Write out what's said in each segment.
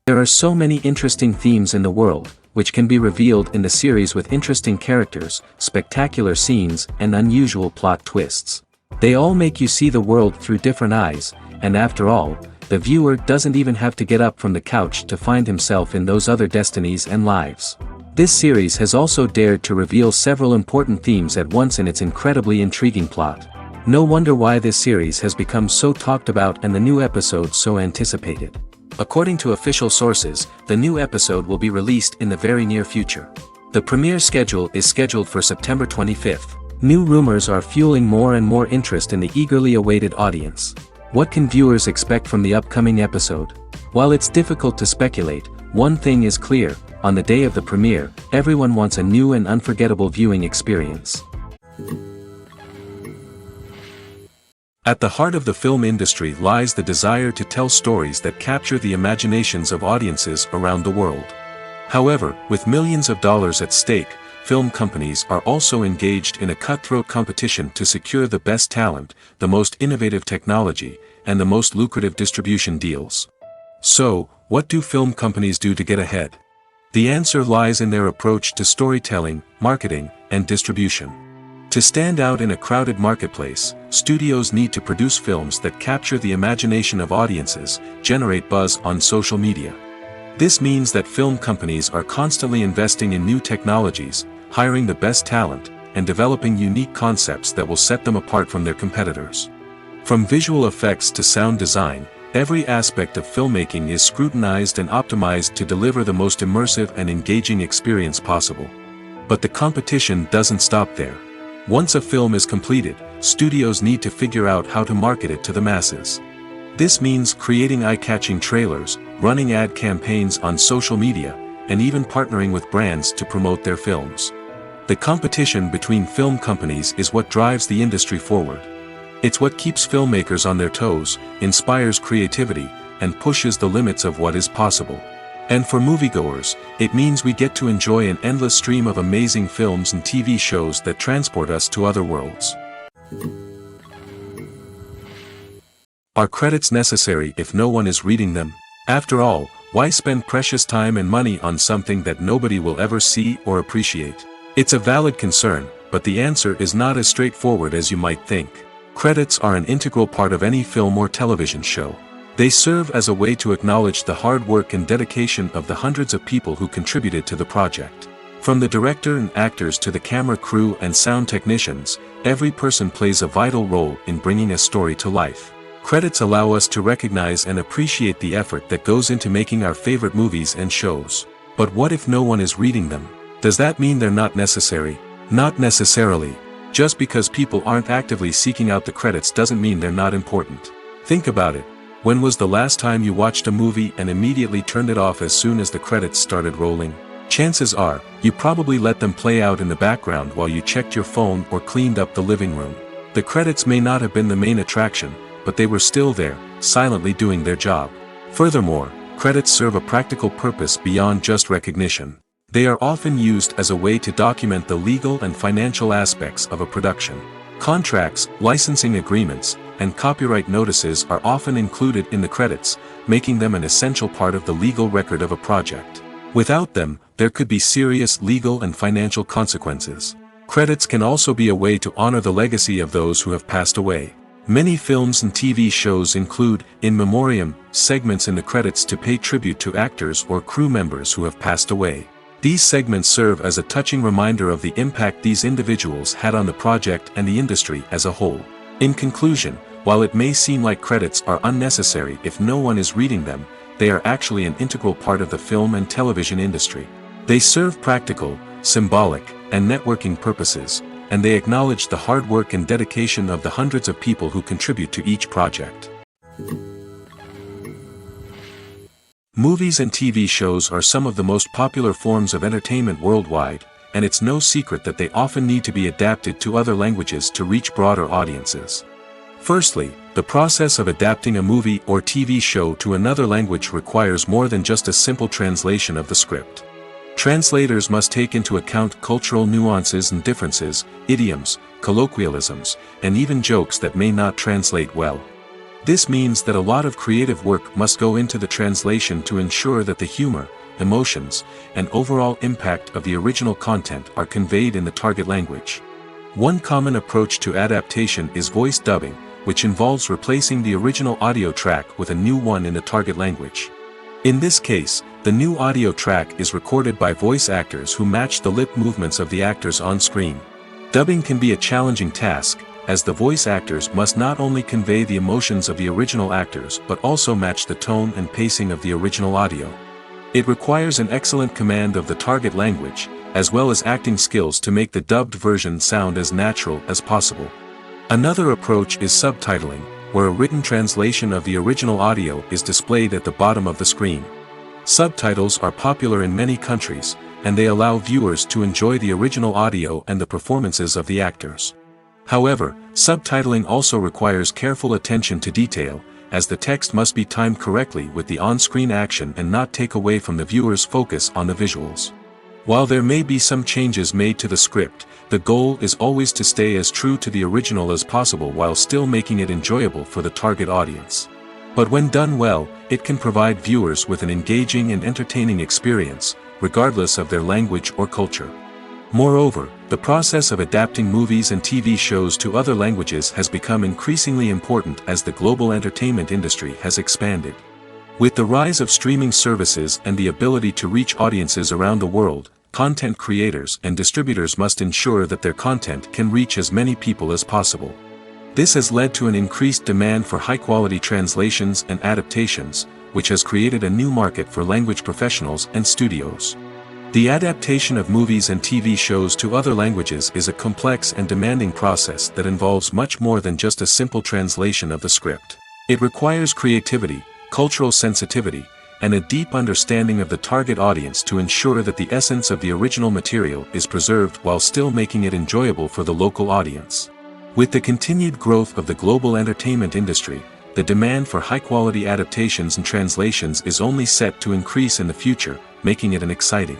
There are so many interesting themes in the world, which can be revealed in the series with interesting characters, spectacular scenes, and unusual plot twists. They all make you see the world through different eyes, and after all, the viewer doesn't even have to get up from the couch to find himself in those other destinies and lives. This series has also dared to reveal several important themes at once in its incredibly intriguing plot. No wonder why this series has become so talked about and the new episode so anticipated. According to official sources, the new episode will be released in the very near future. The premiere schedule is scheduled for September 25th. New rumors are fueling more and more interest in the eagerly awaited audience. What can viewers expect from the upcoming episode? While it's difficult to speculate, one thing is clear: on the day of the premiere, everyone wants a new and unforgettable viewing experience. At the heart of the film industry lies the desire to tell stories that capture the imaginations of audiences around the world. However, with millions of dollars at stake, film companies are also engaged in a cutthroat competition to secure the best talent, the most innovative technology, and the most lucrative distribution deals. So, what do film companies do to get ahead? The answer lies in their approach to storytelling, marketing, and distribution. To stand out in a crowded marketplace, studios need to produce films that capture the imagination of audiences, generate buzz on social media. This means that film companies are constantly investing in new technologies, hiring the best talent, and developing unique concepts that will set them apart from their competitors. From visual effects to sound design, every aspect of filmmaking is scrutinized and optimized to deliver the most immersive and engaging experience possible. But the competition doesn't stop there. Once a film is completed, studios need to figure out how to market it to the masses. This means creating eye-catching trailers, running ad campaigns on social media, and even partnering with brands to promote their films. The competition between film companies is what drives the industry forward. It's what keeps filmmakers on their toes, inspires creativity, and pushes the limits of what is possible. And for moviegoers, it means we get to enjoy an endless stream of amazing films and TV shows that transport us to other worlds. Are credits necessary if no one is reading them? After all, why spend precious time and money on something that nobody will ever see or appreciate? It's a valid concern, but the answer is not as straightforward as you might think. Credits are an integral part of any film or television show. They serve as a way to acknowledge the hard work and dedication of the hundreds of people who contributed to the project. From the director and actors to the camera crew and sound technicians, every person plays a vital role in bringing a story to life. Credits allow us to recognize and appreciate the effort that goes into making our favorite movies and shows. But what if no one is reading them? Does that mean they're not necessary? Not necessarily. Just because people aren't actively seeking out the credits doesn't mean they're not important. Think about it. When was the last time you watched a movie and immediately turned it off as soon as the credits started rolling? Chances are, you probably let them play out in the background while you checked your phone or cleaned up the living room. The credits may not have been the main attraction, but they were still there, silently doing their job. Furthermore, credits serve a practical purpose beyond just recognition. They are often used as a way to document the legal and financial aspects of a production. Contracts, licensing agreements, and copyright notices are often included in the credits, making them an essential part of the legal record of a project. Without them, there could be serious legal and financial consequences. Credits can also be a way to honor the legacy of those who have passed away. Many films and TV shows include, in memoriam, segments in the credits to pay tribute to actors or crew members who have passed away. These segments serve as a touching reminder of the impact these individuals had on the project and the industry as a whole. In conclusion, while it may seem like credits are unnecessary if no one is reading them, they are actually an integral part of the film and television industry. They serve practical, symbolic, and networking purposes, and they acknowledge the hard work and dedication of the hundreds of people who contribute to each project. Movies and TV shows are some of the most popular forms of entertainment worldwide, and it's no secret that they often need to be adapted to other languages to reach broader audiences. Firstly, the process of adapting a movie or TV show to another language requires more than just a simple translation of the script. Translators must take into account cultural nuances and differences, idioms, colloquialisms, and even jokes that may not translate well. This means that a lot of creative work must go into the translation to ensure that the humor, emotions, and overall impact of the original content are conveyed in the target language. One common approach to adaptation is voice dubbing, which involves replacing the original audio track with a new one in the target language. In this case, the new audio track is recorded by voice actors who match the lip movements of the actors on screen. Dubbing can be a challenging task, as the voice actors must not only convey the emotions of the original actors but also match the tone and pacing of the original audio. It requires an excellent command of the target language, as well as acting skills to make the dubbed version sound as natural as possible. Another approach is subtitling, where a written translation of the original audio is displayed at the bottom of the screen. Subtitles are popular in many countries, and they allow viewers to enjoy the original audio and the performances of the actors. However, subtitling also requires careful attention to detail, as the text must be timed correctly with the on-screen action and not take away from the viewer's focus on the visuals. While there may be some changes made to the script, the goal is always to stay as true to the original as possible while still making it enjoyable for the target audience. But when done well, it can provide viewers with an engaging and entertaining experience, regardless of their language or culture. Moreover, the process of adapting movies and TV shows to other languages has become increasingly important as the global entertainment industry has expanded. With the rise of streaming services and the ability to reach audiences around the world, content creators and distributors must ensure that their content can reach as many people as possible. This has led to an increased demand for high-quality translations and adaptations, which has created a new market for language professionals and studios. The adaptation of movies and TV shows to other languages is a complex and demanding process that involves much more than just a simple translation of the script. It requires creativity, cultural sensitivity, and a deep understanding of the target audience to ensure that the essence of the original material is preserved while still making it enjoyable for the local audience. With the continued growth of the global entertainment industry, the demand for high-quality adaptations and translations is only set to increase in the future, making it an exciting.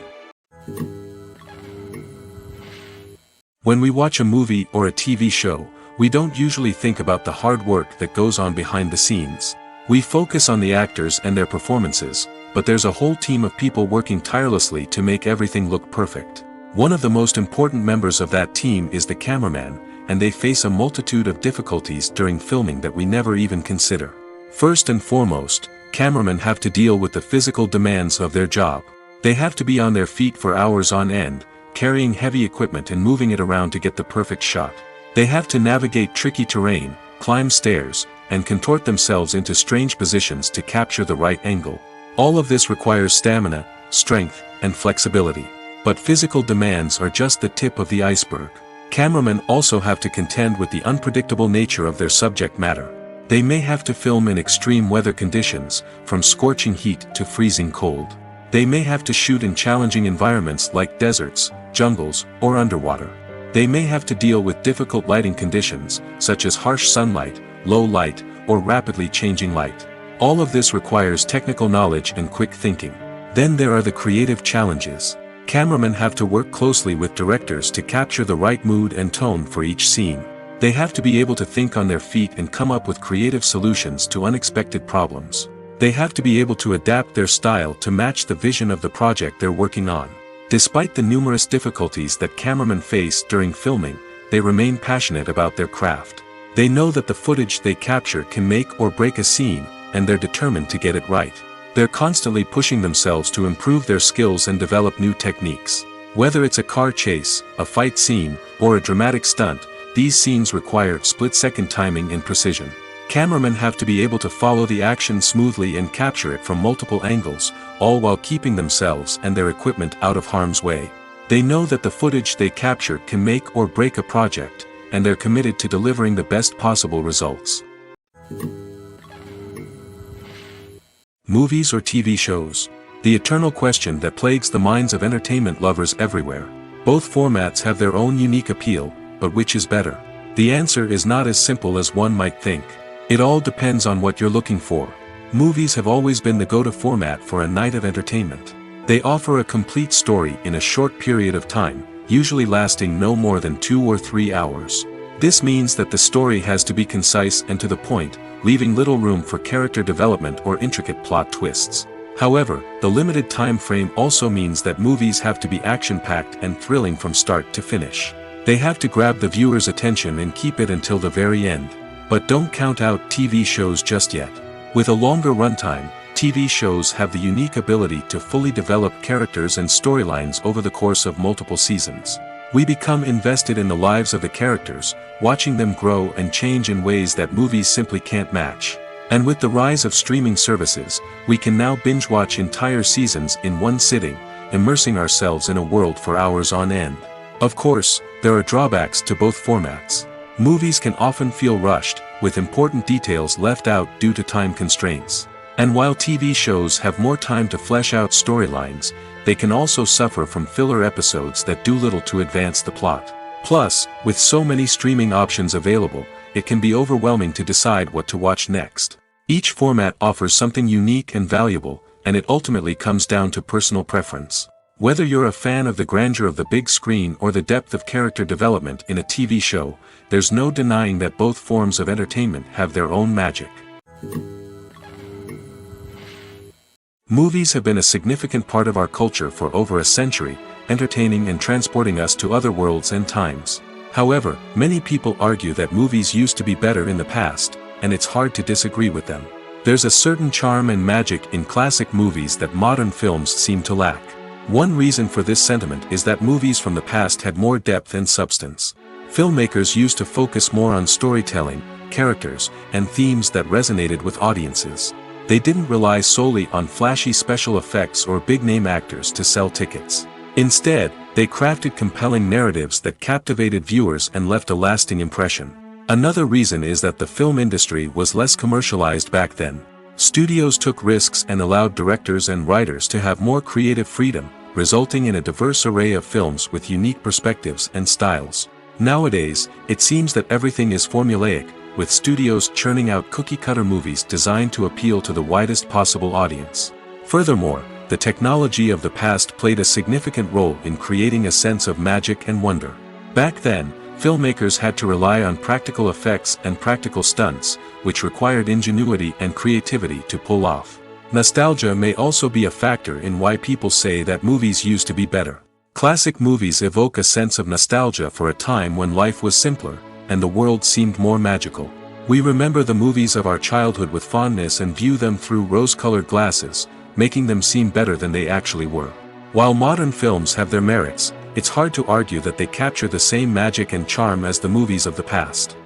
When we watch a movie or a TV show, we don't usually think about the hard work that goes on behind the scenes. We focus on the actors and their performances, but there's a whole team of people working tirelessly to make everything look perfect. One of the most important members of that team is the cameraman, and they face a multitude of difficulties during filming that we never even consider. First and foremost, cameramen have to deal with the physical demands of their job. They have to be on their feet for hours on end, carrying heavy equipment and moving it around to get the perfect shot. They have to navigate tricky terrain, climb stairs, and contort themselves into strange positions to capture the right angle. All of this requires stamina, strength, and flexibility. But physical demands are just the tip of the iceberg. Cameramen also have to contend with the unpredictable nature of their subject matter. They may have to film in extreme weather conditions, from scorching heat to freezing cold. They may have to shoot in challenging environments like deserts, jungles, or underwater. They may have to deal with difficult lighting conditions, such as harsh sunlight, low light, or rapidly changing light. All of this requires technical knowledge and quick thinking. Then there are the creative challenges. Cameramen have to work closely with directors to capture the right mood and tone for each scene. They have to be able to think on their feet and come up with creative solutions to unexpected problems. They have to be able to adapt their style to match the vision of the project they're working on. Despite the numerous difficulties that cameramen face during filming, they remain passionate about their craft. They know that the footage they capture can make or break a scene, and they're determined to get it right. They're constantly pushing themselves to improve their skills and develop new techniques. Whether it's a car chase, a fight scene, or a dramatic stunt, these scenes require split-second timing and precision. Cameramen have to be able to follow the action smoothly and capture it from multiple angles, all while keeping themselves and their equipment out of harm's way. They know that the footage they capture can make or break a project, and they're committed to delivering the best possible results. Movies or TV shows? The eternal question that plagues the minds of entertainment lovers everywhere. Both formats have their own unique appeal, but which is better? The answer is not as simple as one might think. It all depends on what you're looking for. Movies have always been the go-to format for a night of entertainment. They offer a complete story in a short period of time, usually lasting no more than 2 or 3 hours. This means that the story has to be concise and to the point, leaving little room for character development or intricate plot twists. However, the limited time frame also means that movies have to be action-packed and thrilling from start to finish. They have to grab the viewer's attention and keep it until the very end. But don't count out TV shows just yet. With a longer runtime, TV shows have the unique ability to fully develop characters and storylines over the course of multiple seasons. We become invested in the lives of the characters, watching them grow and change in ways that movies simply can't match. And with the rise of streaming services, we can now binge-watch entire seasons in one sitting, immersing ourselves in a world for hours on end. Of course, there are drawbacks to both formats. Movies can often feel rushed, with important details left out due to time constraints. And while TV shows have more time to flesh out storylines, they can also suffer from filler episodes that do little to advance the plot. Plus, with so many streaming options available, it can be overwhelming to decide what to watch next. Each format offers something unique and valuable, and it ultimately comes down to personal preference. Whether you're a fan of the grandeur of the big screen or the depth of character development in a TV show, there's no denying that both forms of entertainment have their own magic. Movies have been a significant part of our culture for over a century, entertaining and transporting us to other worlds and times. However, many people argue that movies used to be better in the past, and it's hard to disagree with them. There's a certain charm and magic in classic movies that modern films seem to lack. One reason for this sentiment is that movies from the past had more depth and substance. Filmmakers used to focus more on storytelling, characters, and themes that resonated with audiences. They didn't rely solely on flashy special effects or big-name actors to sell tickets. Instead, they crafted compelling narratives that captivated viewers and left a lasting impression. Another reason is that the film industry was less commercialized back then. Studios took risks and allowed directors and writers to have more creative freedom, resulting in a diverse array of films with unique perspectives and styles. Nowadays, it seems that everything is formulaic, with studios churning out cookie-cutter movies designed to appeal to the widest possible audience. Furthermore, the technology of the past played a significant role in creating a sense of magic and wonder. Back then, filmmakers had to rely on practical effects and practical stunts, which required ingenuity and creativity to pull off. Nostalgia may also be a factor in why people say that movies used to be better. Classic movies evoke a sense of nostalgia for a time when life was simpler, and the world seemed more magical. We remember the movies of our childhood with fondness and view them through rose-colored glasses, making them seem better than they actually were. While modern films have their merits, it's hard to argue that they capture the same magic and charm as the movies of the past.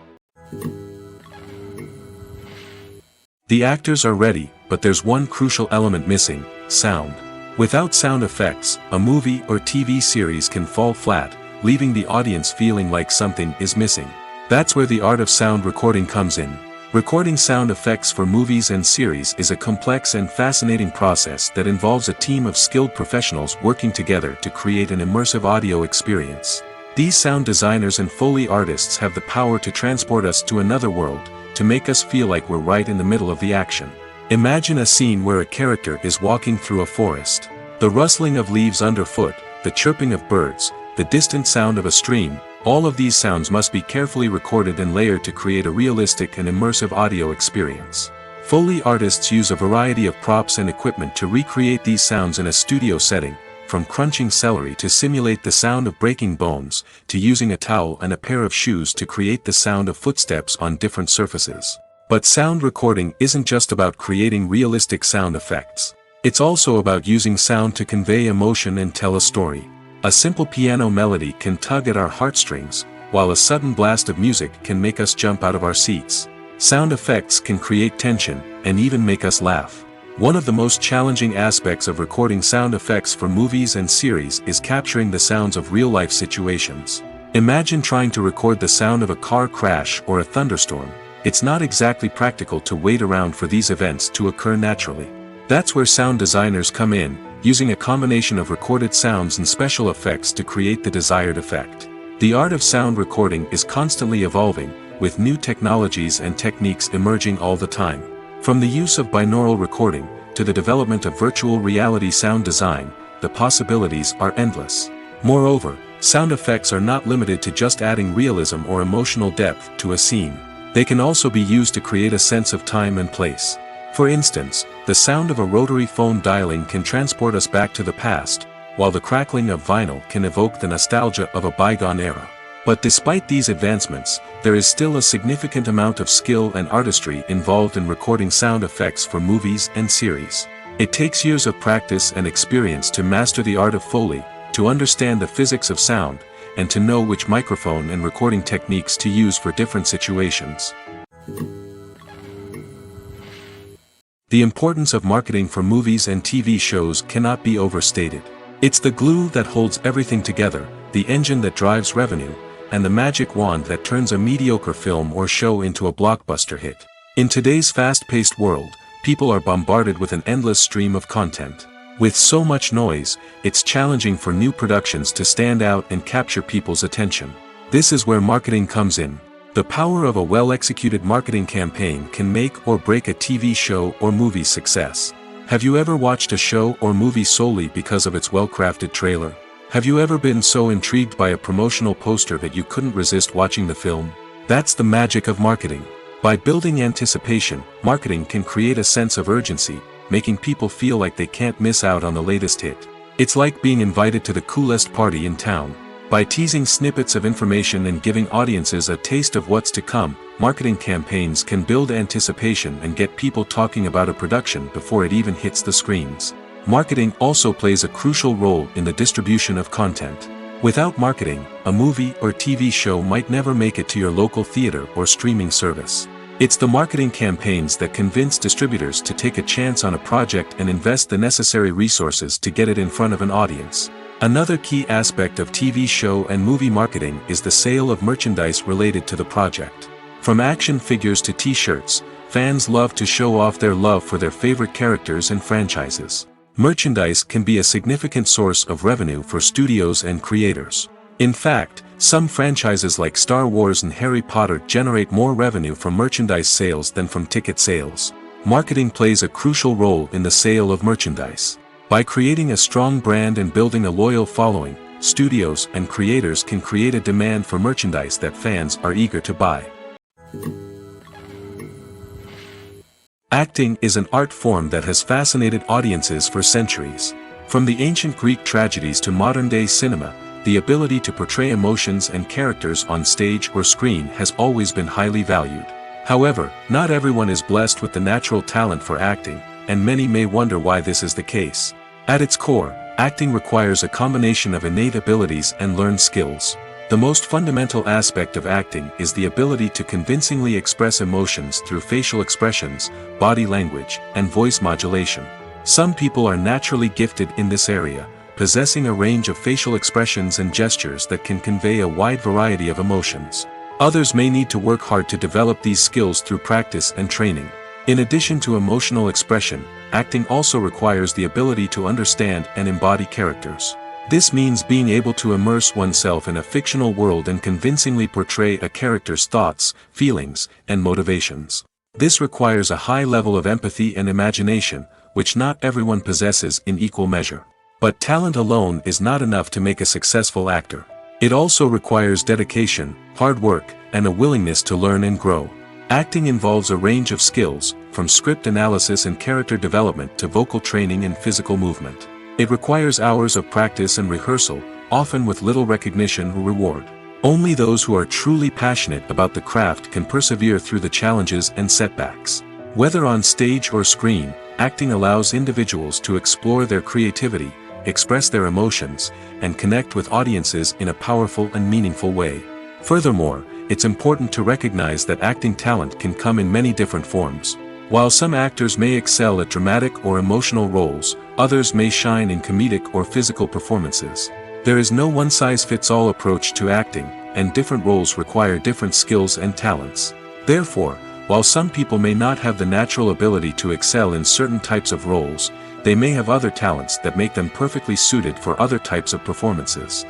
The actors are ready, but there's one crucial element missing: sound. Without sound effects, a movie or TV series can fall flat, leaving the audience feeling like something is missing. That's where the art of sound recording comes in. Recording sound effects for movies and series is a complex and fascinating process that involves a team of skilled professionals working together to create an immersive audio experience. These sound designers and Foley artists have the power to transport us to another world, to make us feel like we're right in the middle of the action. Imagine a scene where a character is walking through a forest. The rustling of leaves underfoot, the chirping of birds, the distant sound of a stream, all of these sounds must be carefully recorded and layered to create a realistic and immersive audio experience. Foley artists use a variety of props and equipment to recreate these sounds in a studio setting, from crunching celery to simulate the sound of breaking bones, to using a towel and a pair of shoes to create the sound of footsteps on different surfaces. But sound recording isn't just about creating realistic sound effects. It's also about using sound to convey emotion and tell a story. A simple piano melody can tug at our heartstrings, while a sudden blast of music can make us jump out of our seats. Sound effects can create tension, and even make us laugh. One of the most challenging aspects of recording sound effects for movies and series is capturing the sounds of real-life situations. Imagine trying to record the sound of a car crash or a thunderstorm. It's not exactly practical to wait around for these events to occur naturally. That's where sound designers come in, using a combination of recorded sounds and special effects to create the desired effect. The art of sound recording is constantly evolving, with new technologies and techniques emerging all the time. From the use of binaural recording, to the development of virtual reality sound design, the possibilities are endless. Moreover, sound effects are not limited to just adding realism or emotional depth to a scene. They can also be used to create a sense of time and place. For instance, the sound of a rotary phone dialing can transport us back to the past, while the crackling of vinyl can evoke the nostalgia of a bygone era. But despite these advancements, there is still a significant amount of skill and artistry involved in recording sound effects for movies and series. It takes years of practice and experience to master the art of Foley, to understand the physics of sound, and to know which microphone and recording techniques to use for different situations. The importance of marketing for movies and TV shows cannot be overstated. It's the glue that holds everything together, the engine that drives revenue, and the magic wand that turns a mediocre film or show into a blockbuster hit. In today's fast-paced world, people are bombarded with an endless stream of content. With so much noise, it's challenging for new productions to stand out and capture people's attention. This is where marketing comes in. The power of a well-executed marketing campaign can make or break a TV show or movie's success. Have you ever watched a show or movie solely because of its well-crafted trailer? Have you ever been so intrigued by a promotional poster that you couldn't resist watching the film? That's the magic of marketing. By building anticipation, marketing can create a sense of urgency, making people feel like they can't miss out on the latest hit. It's like being invited to the coolest party in town. By teasing snippets of information and giving audiences a taste of what's to come, marketing campaigns can build anticipation and get people talking about a production before it even hits the screens. Marketing also plays a crucial role in the distribution of content. Without marketing, a movie or TV show might never make it to your local theater or streaming service. It's the marketing campaigns that convince distributors to take a chance on a project and invest the necessary resources to get it in front of an audience. Another key aspect of TV show and movie marketing is the sale of merchandise related to the project. From action figures to t-shirts, fans love to show off their love for their favorite characters and franchises. Merchandise can be a significant source of revenue for studios and creators. In fact, some franchises like Star Wars and Harry Potter generate more revenue from merchandise sales than from ticket sales. Marketing plays a crucial role in the sale of merchandise. By creating a strong brand and building a loyal following, studios and creators can create a demand for merchandise that fans are eager to buy. Acting is an art form that has fascinated audiences for centuries. From the ancient Greek tragedies to modern-day cinema, the ability to portray emotions and characters on stage or screen has always been highly valued. However, not everyone is blessed with the natural talent for acting, and many may wonder why this is the case. At its core, acting requires a combination of innate abilities and learned skills. The most fundamental aspect of acting is the ability to convincingly express emotions through facial expressions, body language, and voice modulation. Some people are naturally gifted in this area, possessing a range of facial expressions and gestures that can convey a wide variety of emotions. Others may need to work hard to develop these skills through practice and training. In addition to emotional expression, acting also requires the ability to understand and embody characters. This means being able to immerse oneself in a fictional world and convincingly portray a character's thoughts, feelings, and motivations. This requires a high level of empathy and imagination, which not everyone possesses in equal measure. But talent alone is not enough to make a successful actor. It also requires dedication, hard work, and a willingness to learn and grow. Acting involves a range of skills, from script analysis and character development to vocal training and physical movement. It requires hours of practice and rehearsal, often with little recognition or reward. Only those who are truly passionate about the craft can persevere through the challenges and setbacks. Whether on stage or screen, acting allows individuals to explore their creativity, express their emotions, and connect with audiences in a powerful and meaningful way. Furthermore, it's important to recognize that acting talent can come in many different forms. While some actors may excel at dramatic or emotional roles, others may shine in comedic or physical performances. There is no one-size-fits-all approach to acting, and different roles require different skills and talents. Therefore, while some people may not have the natural ability to excel in certain types of roles, they may have other talents that make them perfectly suited for other types of performances.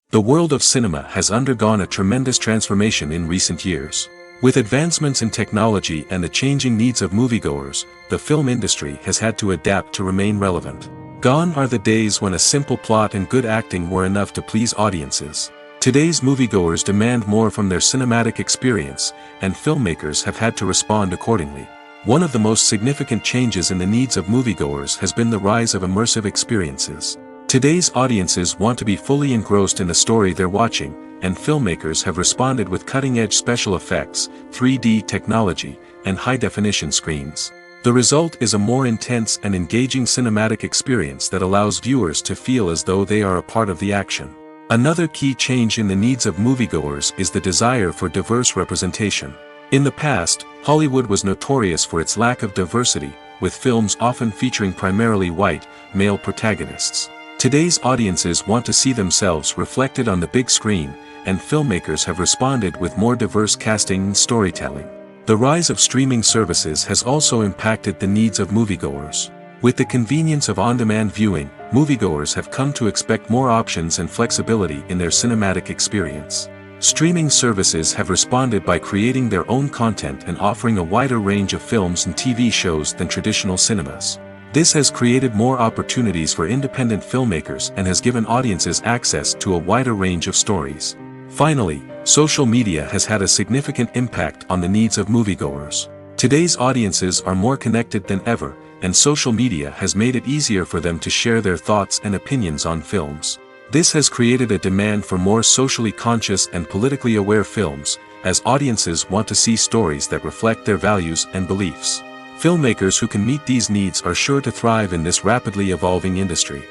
The world of cinema has undergone a tremendous transformation in recent years. With advancements in technology and the changing needs of moviegoers, the film industry has had to adapt to remain relevant. Gone are the days when a simple plot and good acting were enough to please audiences. Today's moviegoers demand more from their cinematic experience, and filmmakers have had to respond accordingly. One of the most significant changes in the needs of moviegoers has been the rise of immersive experiences. Today's audiences want to be fully engrossed in the story they're watching, and filmmakers have responded with cutting-edge special effects, 3D technology, and high-definition screens. The result is a more intense and engaging cinematic experience that allows viewers to feel as though they are a part of the action. Another key change in the needs of moviegoers is the desire for diverse representation. In the past, Hollywood was notorious for its lack of diversity, with films often featuring primarily white, male protagonists. Today's audiences want to see themselves reflected on the big screen, and filmmakers have responded with more diverse casting and storytelling. The rise of streaming services has also impacted the needs of moviegoers. With the convenience of on-demand viewing, moviegoers have come to expect more options and flexibility in their cinematic experience. Streaming services have responded by creating their own content and offering a wider range of films and TV shows than traditional cinemas. This has created more opportunities for independent filmmakers and has given audiences access to a wider range of stories. Finally, social media has had a significant impact on the needs of moviegoers. Today's audiences are more connected than ever, and social media has made it easier for them to share their thoughts and opinions on films. This has created a demand for more socially conscious and politically aware films, as audiences want to see stories that reflect their values and beliefs. Filmmakers who can meet these needs are sure to thrive in this rapidly evolving industry.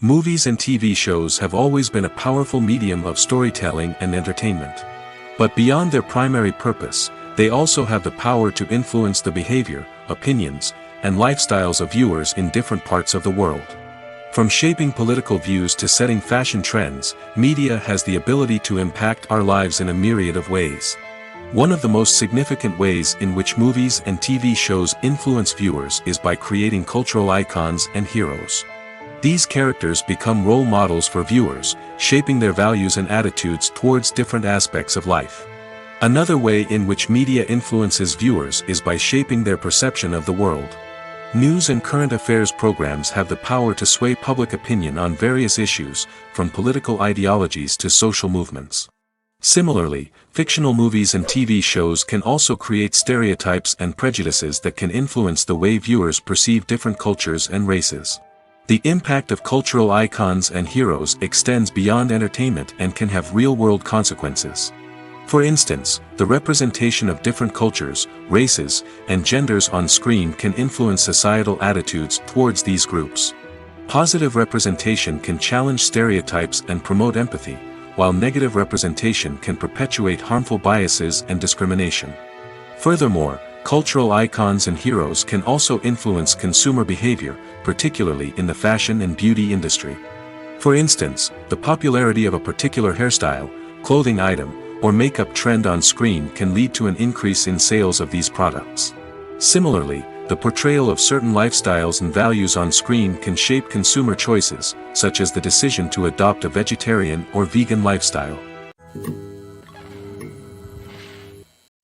Movies and TV shows have always been a powerful medium of storytelling and entertainment. But beyond their primary purpose, they also have the power to influence the behavior, opinions, and lifestyles of viewers in different parts of the world. From shaping political views to setting fashion trends, media has the ability to impact our lives in a myriad of ways. One of the most significant ways in which movies and TV shows influence viewers is by creating cultural icons and heroes. These characters become role models for viewers, shaping their values and attitudes towards different aspects of life. Another way in which media influences viewers is by shaping their perception of the world. News and current affairs programs have the power to sway public opinion on various issues, from political ideologies to social movements. Similarly, fictional movies and TV shows can also create stereotypes and prejudices that can influence the way viewers perceive different cultures and races. The impact of cultural icons and heroes extends beyond entertainment and can have real-world consequences. For instance, the representation of different cultures, races, and genders on screen can influence societal attitudes towards these groups. Positive representation can challenge stereotypes and promote empathy, while negative representation can perpetuate harmful biases and discrimination. Furthermore, cultural icons and heroes can also influence consumer behavior, particularly in the fashion and beauty industry. For instance, the popularity of a particular hairstyle, clothing item, or makeup trend on screen can lead to an increase in sales of these products. Similarly, the portrayal of certain lifestyles and values on screen can shape consumer choices, such as the decision to adopt a vegetarian or vegan lifestyle.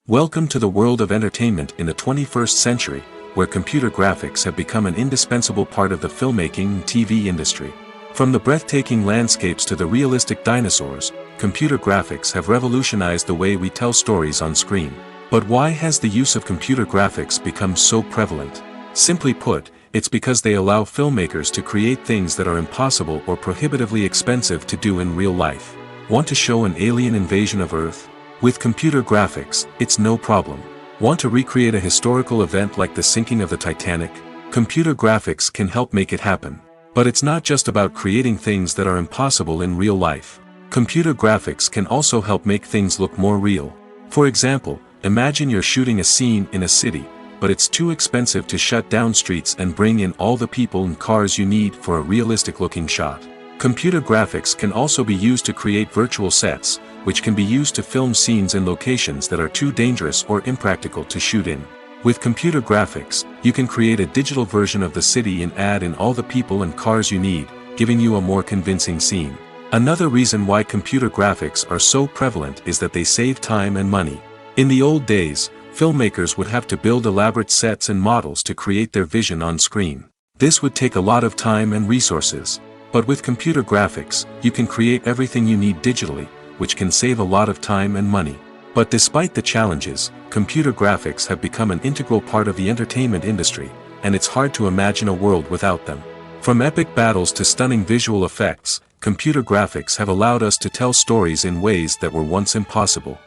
Welcome to the world of entertainment in the 21st century, where computer graphics have become an indispensable part of the filmmaking and TV industry. From the breathtaking landscapes to the realistic dinosaurs, computer graphics have revolutionized the way we tell stories on screen. But why has the use of computer graphics become so prevalent? Simply put, it's because they allow filmmakers to create things that are impossible or prohibitively expensive to do in real life. Want to show an alien invasion of Earth? With computer graphics, it's no problem. Want to recreate a historical event like the sinking of the Titanic? Computer graphics can help make it happen. But it's not just about creating things that are impossible in real life. Computer graphics can also help make things look more real. For example, imagine you're shooting a scene in a city, but it's too expensive to shut down streets and bring in all the people and cars you need for a realistic-looking shot. Computer graphics can also be used to create virtual sets, which can be used to film scenes in locations that are too dangerous or impractical to shoot in. With computer graphics, you can create a digital version of the city and add in all the people and cars you need, giving you a more convincing scene. Another reason why computer graphics are so prevalent is that they save time and money. In the old days, filmmakers would have to build elaborate sets and models to create their vision on screen. This would take a lot of time and resources. But with computer graphics, you can create everything you need digitally, which can save a lot of time and money. But despite the challenges, computer graphics have become an integral part of the entertainment industry, and it's hard to imagine a world without them. From epic battles to stunning visual effects, computer graphics have allowed us to tell stories in ways that were once impossible.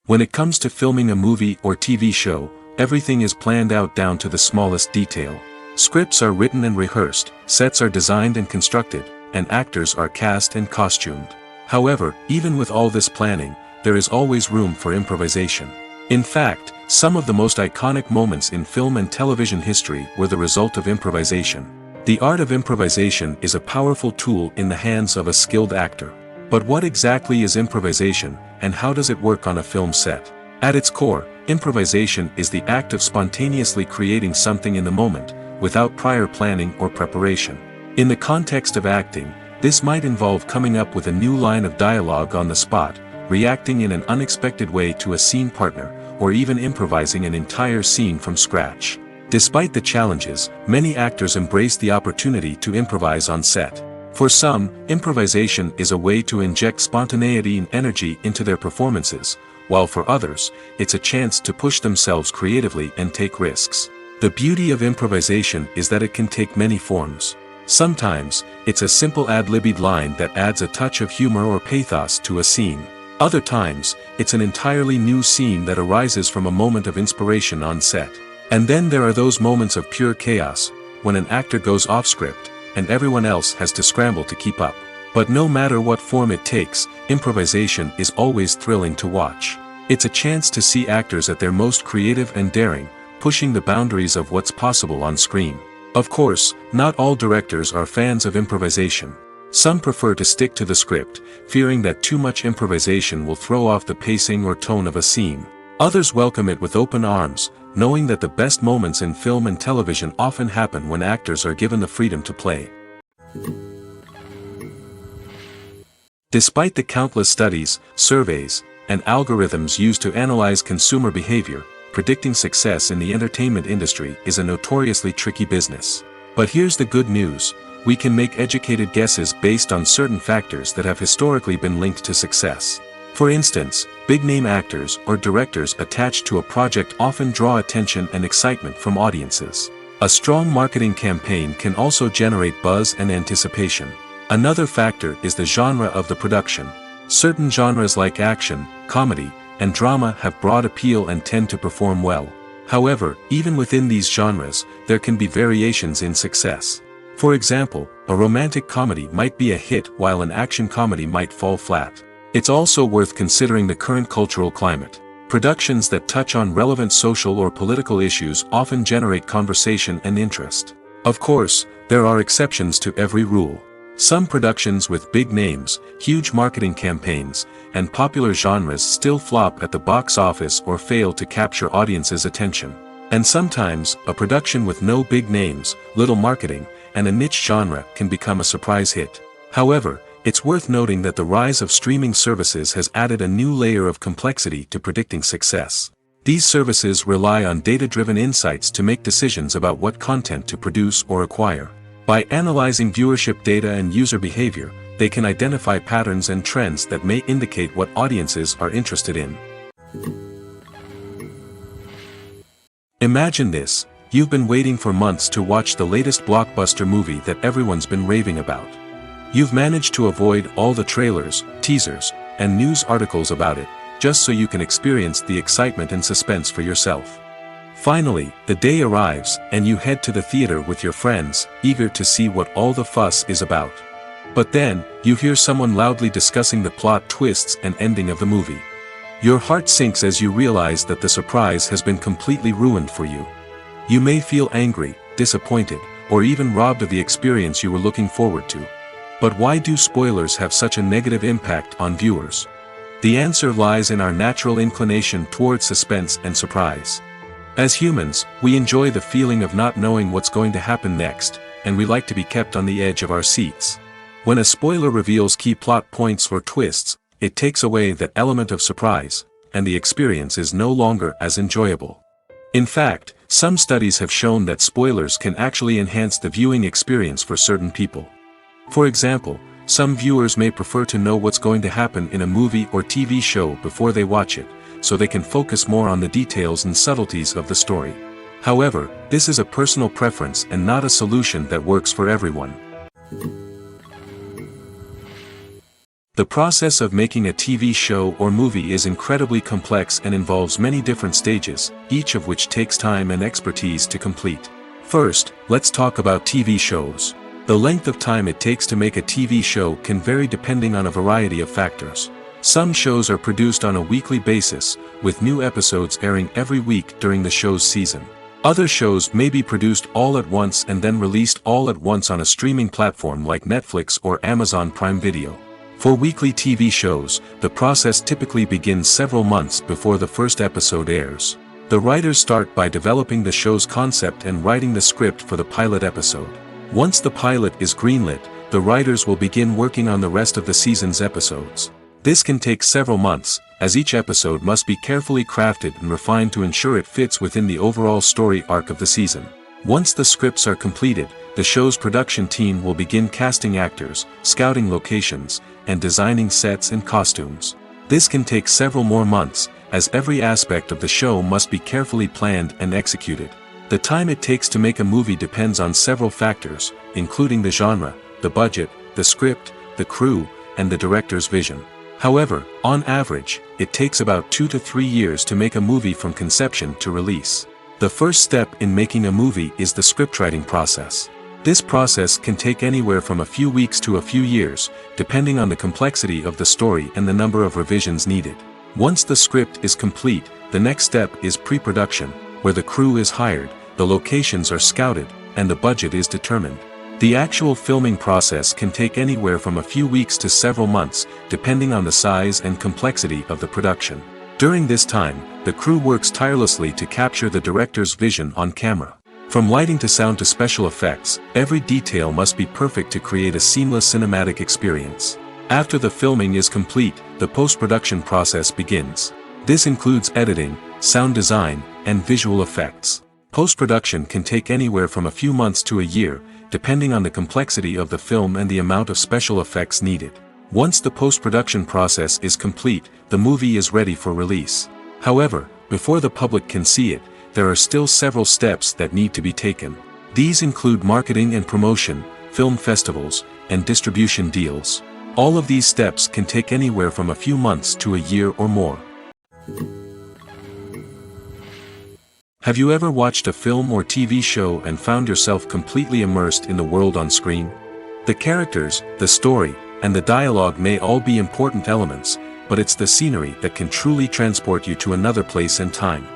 When it comes to filming a movie or TV show, everything is planned out down to the smallest detail. Scripts are written and rehearsed, sets are designed and constructed, and actors are cast and costumed. However, even with all this planning, there is always room for improvisation. In fact, some of the most iconic moments in film and television history were the result of improvisation. The art of improvisation is a powerful tool in the hands of a skilled actor. But what exactly is improvisation, and how does it work on a film set? At its core, improvisation is the act of spontaneously creating something in the moment, without prior planning or preparation. In the context of acting, this might involve coming up with a new line of dialogue on the spot, reacting in an unexpected way to a scene partner, or even improvising an entire scene from scratch. Despite the challenges, many actors embrace the opportunity to improvise on set. For some, improvisation is a way to inject spontaneity and energy into their performances, while for others, it's a chance to push themselves creatively and take risks. The beauty of improvisation is that it can take many forms. Sometimes, it's a simple ad-libbed line that adds a touch of humor or pathos to a scene. Other times, it's an entirely new scene that arises from a moment of inspiration on set. And then there are those moments of pure chaos, when an actor goes off script, and everyone else has to scramble to keep up. But no matter what form it takes, improvisation is always thrilling to watch. It's a chance to see actors at their most creative and daring, pushing the boundaries of what's possible on screen. Of course, not all directors are fans of improvisation. Some prefer to stick to the script, fearing that too much improvisation will throw off the pacing or tone of a scene. Others welcome it with open arms, knowing that the best moments in film and television often happen when actors are given the freedom to play. Despite the countless studies, surveys, and algorithms used to analyze consumer behavior, predicting success in the entertainment industry is a notoriously tricky business. But here's the good news: we can make educated guesses based on certain factors that have historically been linked to success. For instance, big-name actors or directors attached to a project often draw attention and excitement from audiences. A strong marketing campaign can also generate buzz and anticipation. Another factor is the genre of the production. Certain genres like action, comedy, and drama have broad appeal and tend to perform well. However, even within these genres, there can be variations in success. For example, a romantic comedy might be a hit while an action comedy might fall flat. It's also worth considering the current cultural climate. Productions that touch on relevant social or political issues often generate conversation and interest. Of course, there are exceptions to every rule. Some productions with big names, huge marketing campaigns, and popular genres still flop at the box office or fail to capture audiences' attention. And sometimes, a production with no big names, little marketing, and a niche genre can become a surprise hit. However, it's worth noting that the rise of streaming services has added a new layer of complexity to predicting success. These services rely on data-driven insights to make decisions about what content to produce or acquire. By analyzing viewership data and user behavior, they can identify patterns and trends that may indicate what audiences are interested in. Imagine this: you've been waiting for months to watch the latest blockbuster movie that everyone's been raving about. You've managed to avoid all the trailers, teasers, and news articles about it, just so you can experience the excitement and suspense for yourself. Finally, the day arrives, and you head to the theater with your friends, eager to see what all the fuss is about. But then, you hear someone loudly discussing the plot twists and ending of the movie. Your heart sinks as you realize that the surprise has been completely ruined for you. You may feel angry, disappointed, or even robbed of the experience you were looking forward to. But why do spoilers have such a negative impact on viewers? The answer lies in our natural inclination toward suspense and surprise. As humans, we enjoy the feeling of not knowing what's going to happen next, and we like to be kept on the edge of our seats. When a spoiler reveals key plot points or twists, it takes away that element of surprise, and the experience is no longer as enjoyable. In fact, some studies have shown that spoilers can actually enhance the viewing experience for certain people. For example, some viewers may prefer to know what's going to happen in a movie or TV show before they watch it, so they can focus more on the details and subtleties of the story. However, this is a personal preference and not a solution that works for everyone. The process of making a TV show or movie is incredibly complex and involves many different stages, each of which takes time and expertise to complete. First, let's talk about TV shows. The length of time it takes to make a TV show can vary depending on a variety of factors. Some shows are produced on a weekly basis, with new episodes airing every week during the show's season. Other shows may be produced all at once and then released all at once on a streaming platform like Netflix or Amazon Prime Video. For weekly TV shows, the process typically begins several months before the first episode airs. The writers start by developing the show's concept and writing the script for the pilot episode. Once the pilot is greenlit, the writers will begin working on the rest of the season's episodes. This can take several months, as each episode must be carefully crafted and refined to ensure it fits within the overall story arc of the season. Once the scripts are completed, the show's production team will begin casting actors, scouting locations, and designing sets and costumes. This can take several more months, as every aspect of the show must be carefully planned and executed. The time it takes to make a movie depends on several factors, including the genre, the budget, the script, the crew, and the director's vision. However, on average, it takes about 2 to 3 years to make a movie from conception to release. The first step in making a movie is the scriptwriting process. This process can take anywhere from a few weeks to a few years, depending on the complexity of the story and the number of revisions needed. Once the script is complete, the next step is pre-production, where the crew is hired, the locations are scouted, and the budget is determined. The actual filming process can take anywhere from a few weeks to several months, depending on the size and complexity of the production. During this time, the crew works tirelessly to capture the director's vision on camera. From lighting to sound to special effects, every detail must be perfect to create a seamless cinematic experience. After the filming is complete, the post-production process begins. This includes editing, sound design, and visual effects. Post-production can take anywhere from a few months to a year, depending on the complexity of the film and the amount of special effects needed. Once the post-production process is complete, the movie is ready for release. However, before the public can see it, there are still several steps that need to be taken. These include marketing and promotion, film festivals, and distribution deals. All of these steps can take anywhere from a few months to a year or more. Have you ever watched a film or TV show and found yourself completely immersed in the world on screen? The characters, the story, and the dialogue may all be important elements, but it's the scenery that can truly transport you to another place and time.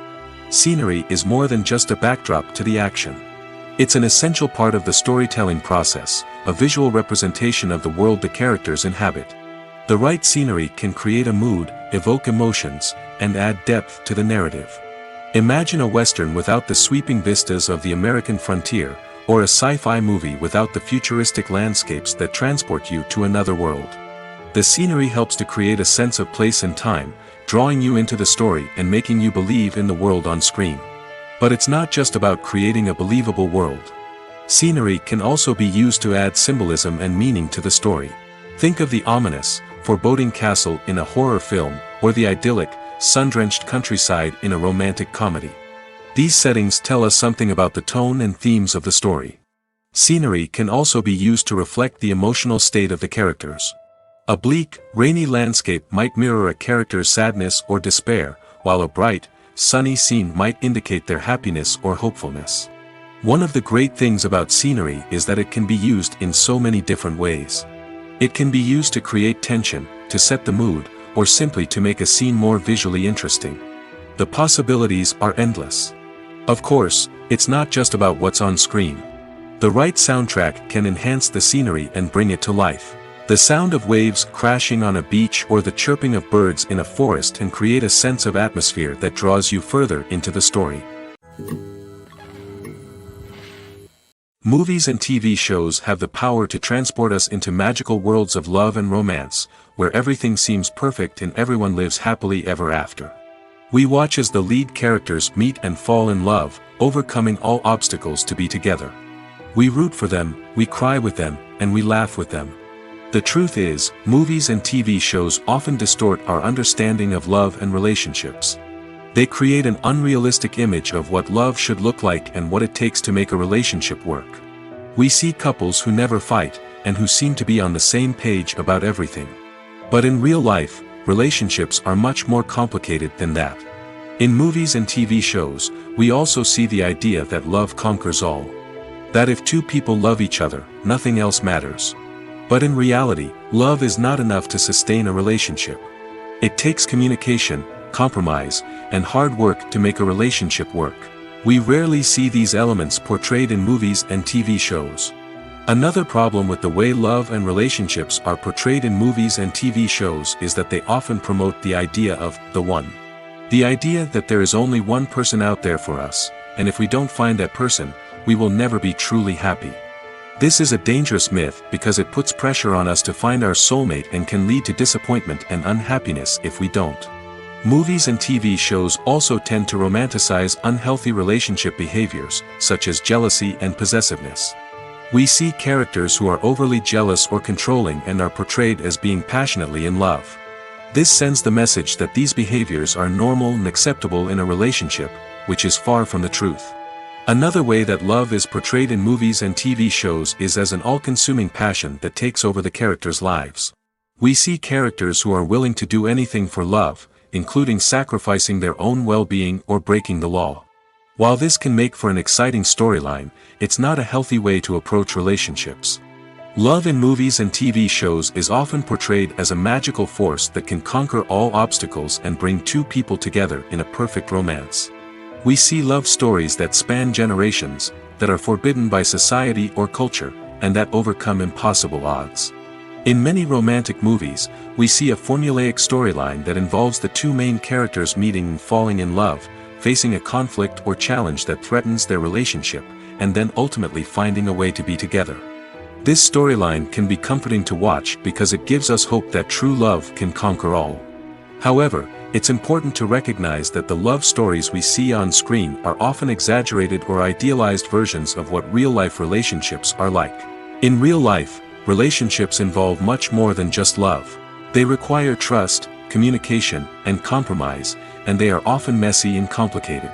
Scenery is more than just a backdrop to the action. It's an essential part of the storytelling process, a visual representation of the world the characters inhabit. The right scenery can create a mood, evoke emotions, and add depth to the narrative. Imagine a Western without the sweeping vistas of the American frontier, or a sci-fi movie without the futuristic landscapes that transport you to another world. The scenery helps to create a sense of place and time, drawing you into the story and making you believe in the world on screen. But it's not just about creating a believable world. Scenery can also be used to add symbolism and meaning to the story. Think of the ominous, foreboding castle in a horror film, or the idyllic, sun-drenched countryside in a romantic comedy. These settings tell us something about the tone and themes of the story. Scenery can also be used to reflect the emotional state of the characters. A bleak, rainy landscape might mirror a character's sadness or despair, while a bright, sunny scene might indicate their happiness or hopefulness. One of the great things about scenery is that it can be used in so many different ways. It can be used to create tension, to set the mood, or simply to make a scene more visually interesting. The possibilities are endless. Of course, it's not just about what's on screen. The right soundtrack can enhance the scenery and bring it to life. The sound of waves crashing on a beach or the chirping of birds in a forest can create a sense of atmosphere that draws you further into the story. Movies and TV shows have the power to transport us into magical worlds of love and romance, where everything seems perfect and everyone lives happily ever after. We watch as the lead characters meet and fall in love, overcoming all obstacles to be together. We root for them, we cry with them, and we laugh with them. The truth is, movies and TV shows often distort our understanding of love and relationships. They create an unrealistic image of what love should look like and what it takes to make a relationship work. We see couples who never fight, and who seem to be on the same page about everything. But in real life, relationships are much more complicated than that. In movies and TV shows, we also see the idea that love conquers all. That if two people love each other, nothing else matters. But in reality, love is not enough to sustain a relationship. It takes communication, compromise, and hard work to make a relationship work. We rarely see these elements portrayed in movies and TV shows. Another problem with the way love and relationships are portrayed in movies and TV shows is that they often promote the idea of the one. The idea that there is only one person out there for us, and if we don't find that person, we will never be truly happy. This is a dangerous myth because it puts pressure on us to find our soulmate and can lead to disappointment and unhappiness if we don't. Movies and TV shows also tend to romanticize unhealthy relationship behaviors, such as jealousy and possessiveness. We see characters who are overly jealous or controlling and are portrayed as being passionately in love. This sends the message that these behaviors are normal and acceptable in a relationship, which is far from the truth. Another way that love is portrayed in movies and TV shows is as an all-consuming passion that takes over the characters' lives. We see characters who are willing to do anything for love, including sacrificing their own well-being or breaking the law. While this can make for an exciting storyline, it's not a healthy way to approach relationships. Love in movies and TV shows is often portrayed as a magical force that can conquer all obstacles and bring two people together in a perfect romance. We see love stories that span generations, that are forbidden by society or culture, and that overcome impossible odds. In many romantic movies, we see a formulaic storyline that involves the two main characters meeting and falling in love, facing a conflict or challenge that threatens their relationship, and then ultimately finding a way to be together. This storyline can be comforting to watch because it gives us hope that true love can conquer all. However, it's important to recognize that the love stories we see on screen are often exaggerated or idealized versions of what real-life relationships are like. In real life, relationships involve much more than just love. They require trust, communication, and compromise, and they are often messy and complicated.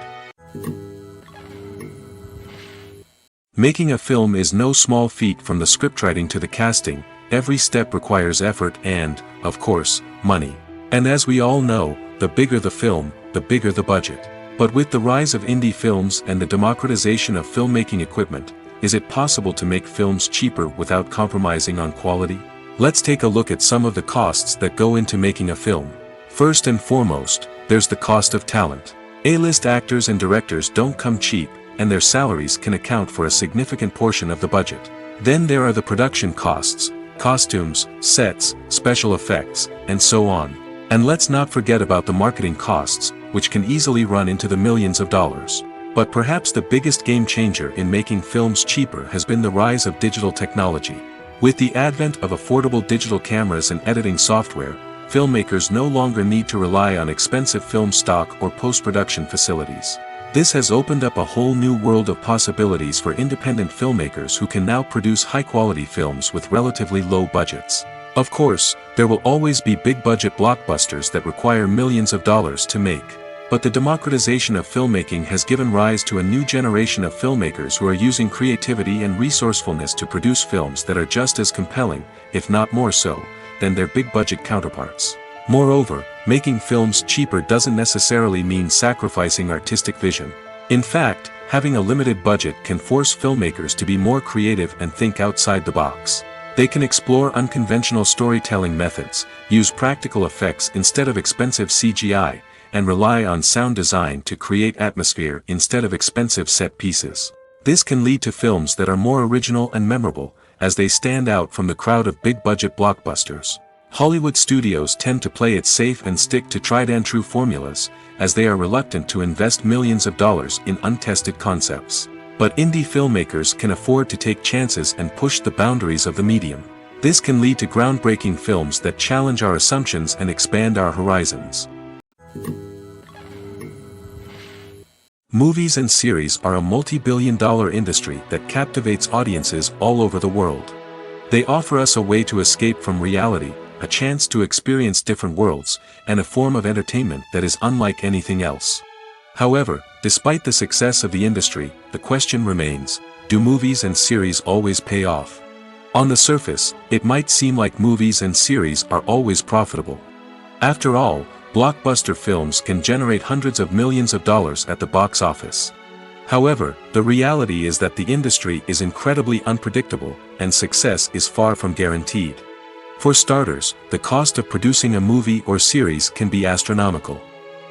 Making a film is no small feat. From the scriptwriting to the casting, every step requires effort and, of course, money. And as we all know, the bigger the film, the bigger the budget. But with the rise of indie films and the democratization of filmmaking equipment, is it possible to make films cheaper without compromising on quality? Let's take a look at some of the costs that go into making a film. First and foremost, there's the cost of talent. A-list actors and directors don't come cheap, and their salaries can account for a significant portion of the budget. Then there are the production costs, costumes, sets, special effects, and so on. And let's not forget about the marketing costs, which can easily run into the millions of dollars. But perhaps the biggest game changer in making films cheaper has been the rise of digital technology. With the advent of affordable digital cameras and editing software, filmmakers no longer need to rely on expensive film stock or post-production facilities. This has opened up a whole new world of possibilities for independent filmmakers who can now produce high-quality films with relatively low budgets. Of course, there will always be big-budget blockbusters that require millions of dollars to make. But the democratization of filmmaking has given rise to a new generation of filmmakers who are using creativity and resourcefulness to produce films that are just as compelling, if not more so, than their big-budget counterparts. Moreover, making films cheaper doesn't necessarily mean sacrificing artistic vision. In fact, having a limited budget can force filmmakers to be more creative and think outside the box. They can explore unconventional storytelling methods, use practical effects instead of expensive CGI, and rely on sound design to create atmosphere instead of expensive set pieces. This can lead to films that are more original and memorable, as they stand out from the crowd of big-budget blockbusters. Hollywood studios tend to play it safe and stick to tried-and-true formulas, as they are reluctant to invest millions of dollars in untested concepts. But indie filmmakers can afford to take chances and push the boundaries of the medium. This can lead to groundbreaking films that challenge our assumptions and expand our horizons. Movies and series are a multi-billion-dollar industry that captivates audiences all over the world. They offer us a way to escape from reality, a chance to experience different worlds, and a form of entertainment that is unlike anything else. However, despite the success of the industry, the question remains, do movies and series always pay off? On the surface, it might seem like movies and series are always profitable. After all, blockbuster films can generate hundreds of millions of dollars at the box office. However, the reality is that the industry is incredibly unpredictable, and success is far from guaranteed. For starters, the cost of producing a movie or series can be astronomical.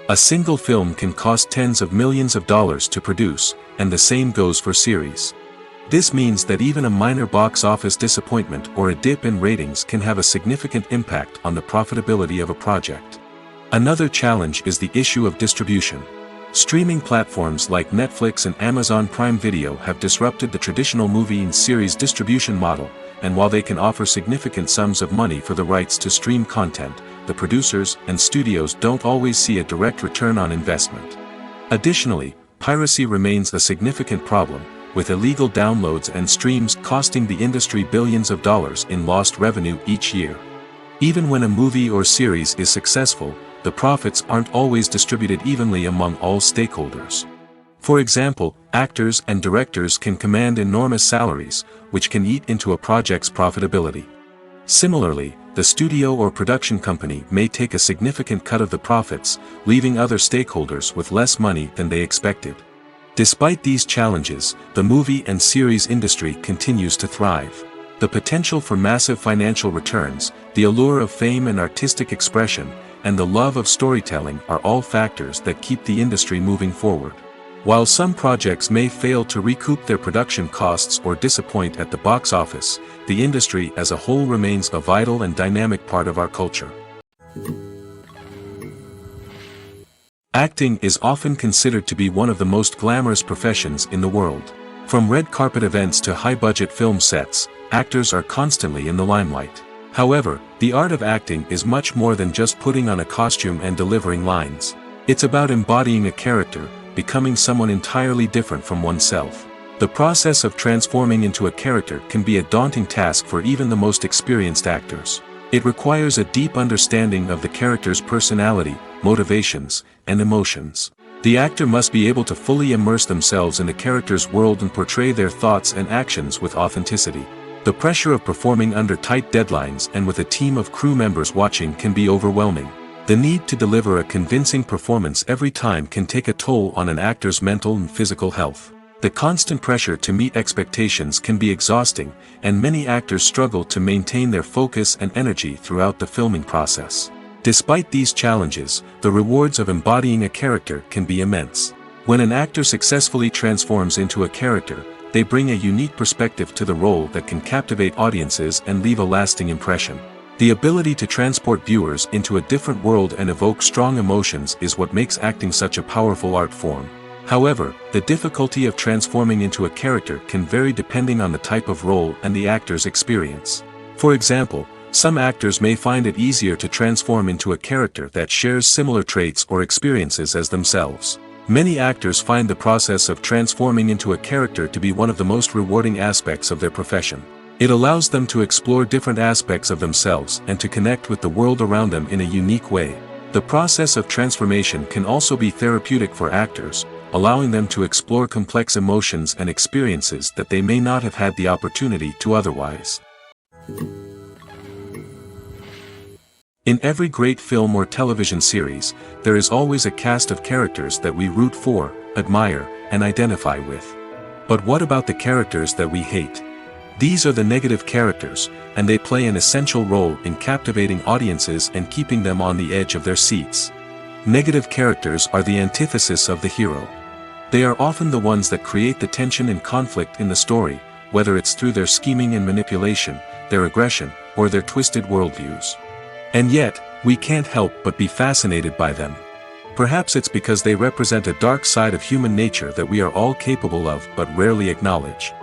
A single film can cost tens of millions of dollars to produce, and the same goes for series. This means that even a minor box office disappointment or a dip in ratings can have a significant impact on the profitability of a project. Another challenge is the issue of distribution. Streaming platforms like Netflix and Amazon Prime Video have disrupted the traditional movie and series distribution model, and while they can offer significant sums of money for the rights to stream content, the producers and studios don't always see a direct return on investment. Additionally, piracy remains a significant problem, with illegal downloads and streams costing the industry billions of dollars in lost revenue each year. Even when a movie or series is successful, the profits aren't always distributed evenly among all stakeholders. For example, actors and directors can command enormous salaries, which can eat into a project's profitability. Similarly, the studio or production company may take a significant cut of the profits, leaving other stakeholders with less money than they expected. Despite these challenges, the movie and series industry continues to thrive. The potential for massive financial returns, the allure of fame and artistic expression, and the love of storytelling are all factors that keep the industry moving forward. While some projects may fail to recoup their production costs or disappoint at the box office, the industry as a whole remains a vital and dynamic part of our culture. Acting is often considered to be one of the most glamorous professions in the world. From red carpet events to high-budget film sets, actors are constantly in the limelight. However, the art of acting is much more than just putting on a costume and delivering lines. It's about embodying a character, becoming someone entirely different from oneself. The process of transforming into a character can be a daunting task for even the most experienced actors. It requires a deep understanding of the character's personality, motivations, and emotions. The actor must be able to fully immerse themselves in the character's world and portray their thoughts and actions with authenticity. The pressure of performing under tight deadlines and with a team of crew members watching can be overwhelming. The need to deliver a convincing performance every time can take a toll on an actor's mental and physical health. The constant pressure to meet expectations can be exhausting, and many actors struggle to maintain their focus and energy throughout the filming process. Despite these challenges, the rewards of embodying a character can be immense. When an actor successfully transforms into a character, they bring a unique perspective to the role that can captivate audiences and leave a lasting impression. The ability to transport viewers into a different world and evoke strong emotions is what makes acting such a powerful art form. However, the difficulty of transforming into a character can vary depending on the type of role and the actor's experience. For example, some actors may find it easier to transform into a character that shares similar traits or experiences as themselves. Many actors find the process of transforming into a character to be one of the most rewarding aspects of their profession. It allows them to explore different aspects of themselves and to connect with the world around them in a unique way. The process of transformation can also be therapeutic for actors, allowing them to explore complex emotions and experiences that they may not have had the opportunity to otherwise. In every great film or television series, there is always a cast of characters that we root for, admire, and identify with. But what about the characters that we hate? These are the negative characters, and they play an essential role in captivating audiences and keeping them on the edge of their seats. Negative characters are the antithesis of the hero. They are often the ones that create the tension and conflict in the story, whether it's through their scheming and manipulation, their aggression, or their twisted worldviews. And yet, we can't help but be fascinated by them. Perhaps it's because they represent a dark side of human nature that we are all capable of but rarely acknowledge.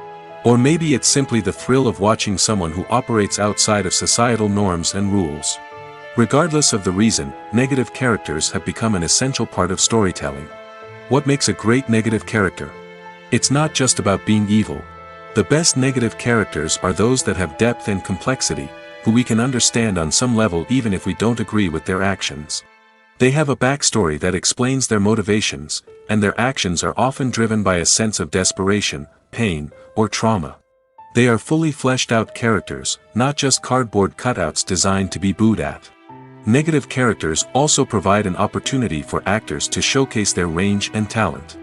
Or maybe it's simply the thrill of watching someone who operates outside of societal norms and rules. Regardless of the reason, negative characters have become an essential part of storytelling. What makes a great negative character? It's not just about being evil. The best negative characters are those that have depth and complexity, who we can understand on some level even if we don't agree with their actions. They have a backstory that explains their motivations, and their actions are often driven by a sense of desperation, pain, or trauma. They are fully fleshed out characters, not just cardboard cutouts designed to be booed at. Negative characters also provide an opportunity for actors to showcase their range and talent.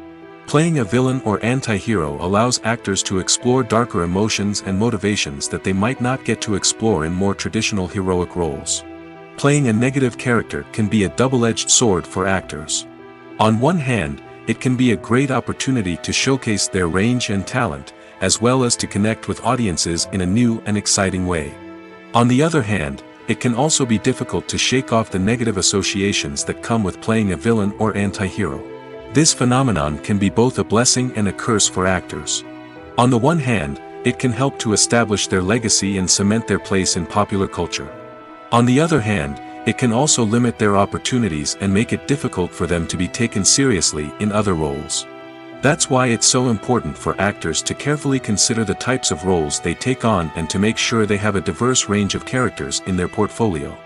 Playing a villain or anti-hero allows actors to explore darker emotions and motivations that they might not get to explore in more traditional heroic roles. Playing a negative character can be a double-edged sword for actors. On one hand, it can be a great opportunity to showcase their range and talent, as well as to connect with audiences in a new and exciting way. On the other hand, it can also be difficult to shake off the negative associations that come with playing a villain or anti-hero. This phenomenon can be both a blessing and a curse for actors. On the one hand, it can help to establish their legacy and cement their place in popular culture. On the other hand, it can also limit their opportunities and make it difficult for them to be taken seriously in other roles. That's why it's so important for actors to carefully consider the types of roles they take on and to make sure they have a diverse range of characters in their portfolio.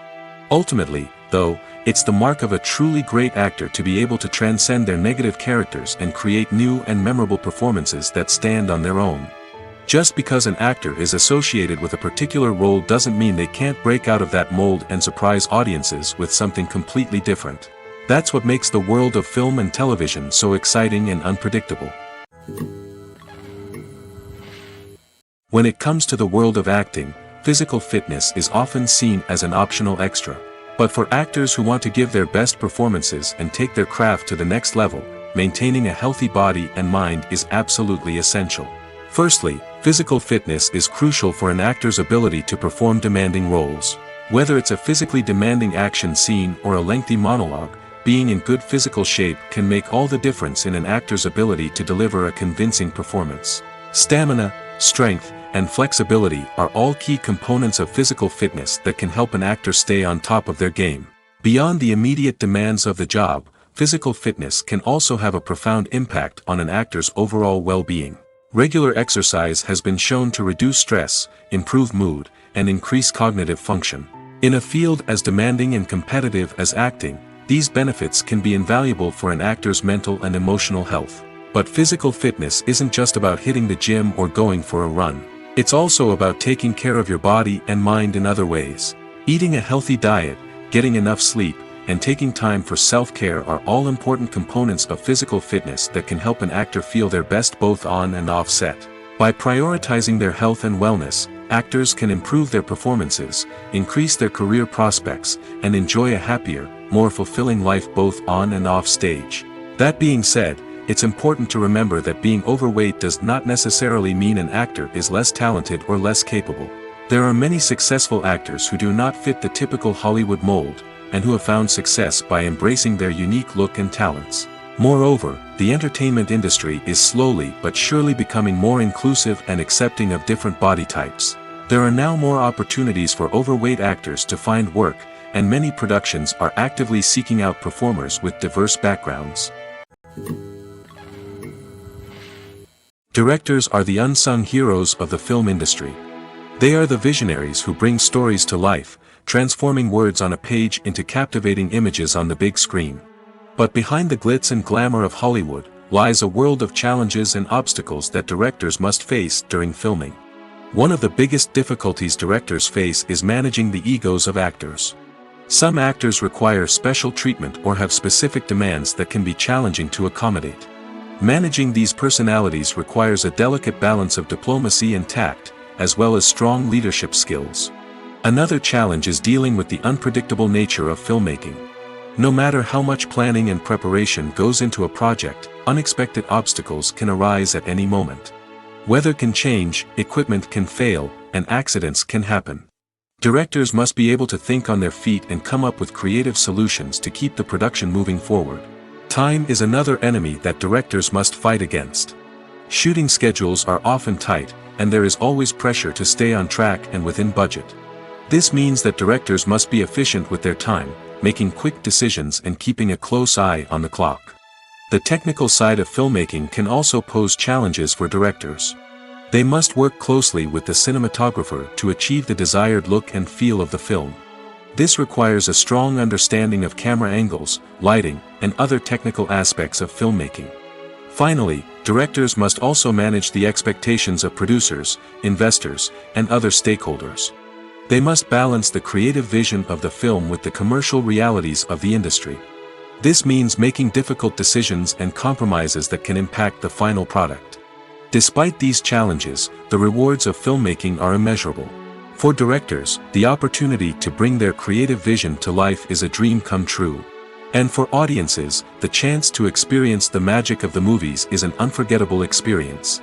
Ultimately, though, it's the mark of a truly great actor to be able to transcend their negative characters and create new and memorable performances that stand on their own. Just because an actor is associated with a particular role doesn't mean they can't break out of that mold and surprise audiences with something completely different. That's what makes the world of film and television so exciting and unpredictable. When it comes to the world of acting, physical fitness is often seen as an optional extra. But for actors who want to give their best performances and take their craft to the next level, maintaining a healthy body and mind is absolutely essential. Firstly, physical fitness is crucial for an actor's ability to perform demanding roles. Whether it's a physically demanding action scene or a lengthy monologue, being in good physical shape can make all the difference in an actor's ability to deliver a convincing performance. Stamina, strength, and flexibility are all key components of physical fitness that can help an actor stay on top of their game. Beyond the immediate demands of the job, physical fitness can also have a profound impact on an actor's overall well-being. Regular exercise has been shown to reduce stress, improve mood, and increase cognitive function. In a field as demanding and competitive as acting, these benefits can be invaluable for an actor's mental and emotional health. But physical fitness isn't just about hitting the gym or going for a run. It's also about taking care of your body and mind in other ways. Eating a healthy diet, getting enough sleep, and taking time for self-care are all important components of physical fitness that can help an actor feel their best both on and off set. By prioritizing their health and wellness, actors can improve their performances, increase their career prospects, and enjoy a happier, more fulfilling life both on and off stage. That being said, it's important to remember that being overweight does not necessarily mean an actor is less talented or less capable. There are many successful actors who do not fit the typical Hollywood mold, and who have found success by embracing their unique look and talents. Moreover, the entertainment industry is slowly but surely becoming more inclusive and accepting of different body types. There are now more opportunities for overweight actors to find work, and many productions are actively seeking out performers with diverse backgrounds. Directors are the unsung heroes of the film industry. They are the visionaries who bring stories to life, transforming words on a page into captivating images on the big screen. But behind the glitz and glamour of Hollywood, lies a world of challenges and obstacles that directors must face during filming. One of the biggest difficulties directors face is managing the egos of actors. Some actors require special treatment or have specific demands that can be challenging to accommodate. Managing these personalities requires a delicate balance of diplomacy and tact, as well as strong leadership skills. Another challenge is dealing with the unpredictable nature of filmmaking. No matter how much planning and preparation goes into a project, unexpected obstacles can arise at any moment. Weather can change, equipment can fail, and accidents can happen. Directors must be able to think on their feet and come up with creative solutions to keep the production moving forward. Time is another enemy that directors must fight against. Shooting schedules are often tight, and there is always pressure to stay on track and within budget. This means that directors must be efficient with their time, making quick decisions and keeping a close eye on the clock. The technical side of filmmaking can also pose challenges for directors. They must work closely with the cinematographer to achieve the desired look and feel of the film. This requires a strong understanding of camera angles, lighting, and other technical aspects of filmmaking. Finally, directors must also manage the expectations of producers, investors, and other stakeholders. They must balance the creative vision of the film with the commercial realities of the industry. This means making difficult decisions and compromises that can impact the final product. Despite these challenges, the rewards of filmmaking are immeasurable. For directors, the opportunity to bring their creative vision to life is a dream come true. And for audiences, the chance to experience the magic of the movies is an unforgettable experience.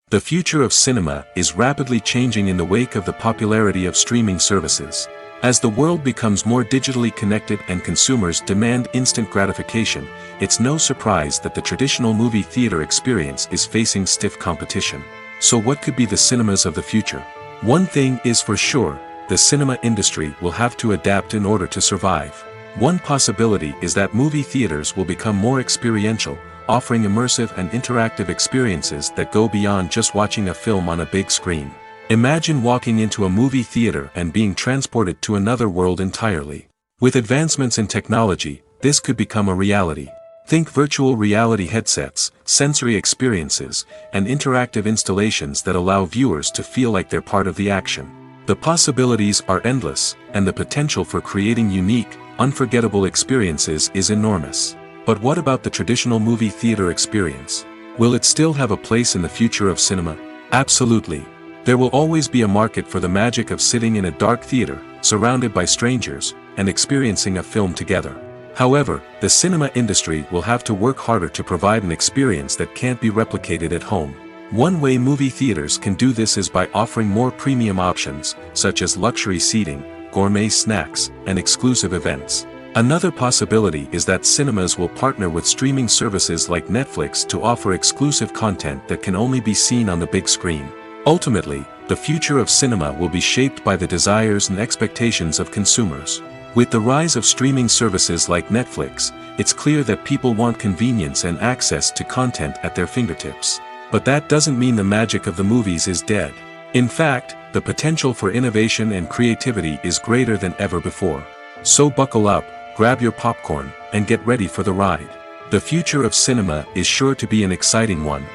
The future of cinema is rapidly changing in the wake of the popularity of streaming services. As the world becomes more digitally connected and consumers demand instant gratification, it's no surprise that the traditional movie theater experience is facing stiff competition. So what could be the cinemas of the future? One thing is for sure, the cinema industry will have to adapt in order to survive. One possibility is that movie theaters will become more experiential, offering immersive and interactive experiences that go beyond just watching a film on a big screen. Imagine walking into a movie theater and being transported to another world entirely. With advancements in technology, this could become a reality. Think virtual reality headsets, sensory experiences, and interactive installations that allow viewers to feel like they're part of the action. The possibilities are endless, and the potential for creating unique, unforgettable experiences is enormous. But what about the traditional movie theater experience? Will it still have a place in the future of cinema? Absolutely. There will always be a market for the magic of sitting in a dark theater, surrounded by strangers, and experiencing a film together. However, the cinema industry will have to work harder to provide an experience that can't be replicated at home. One way movie theaters can do this is by offering more premium options, such as luxury seating, gourmet snacks, and exclusive events. Another possibility is that cinemas will partner with streaming services like Netflix to offer exclusive content that can only be seen on the big screen. Ultimately, the future of cinema will be shaped by the desires and expectations of consumers. With the rise of streaming services like Netflix, it's clear that people want convenience and access to content at their fingertips. But that doesn't mean the magic of the movies is dead. In fact, the potential for innovation and creativity is greater than ever before. So buckle up, grab your popcorn, and get ready for the ride. The future of cinema is sure to be an exciting one.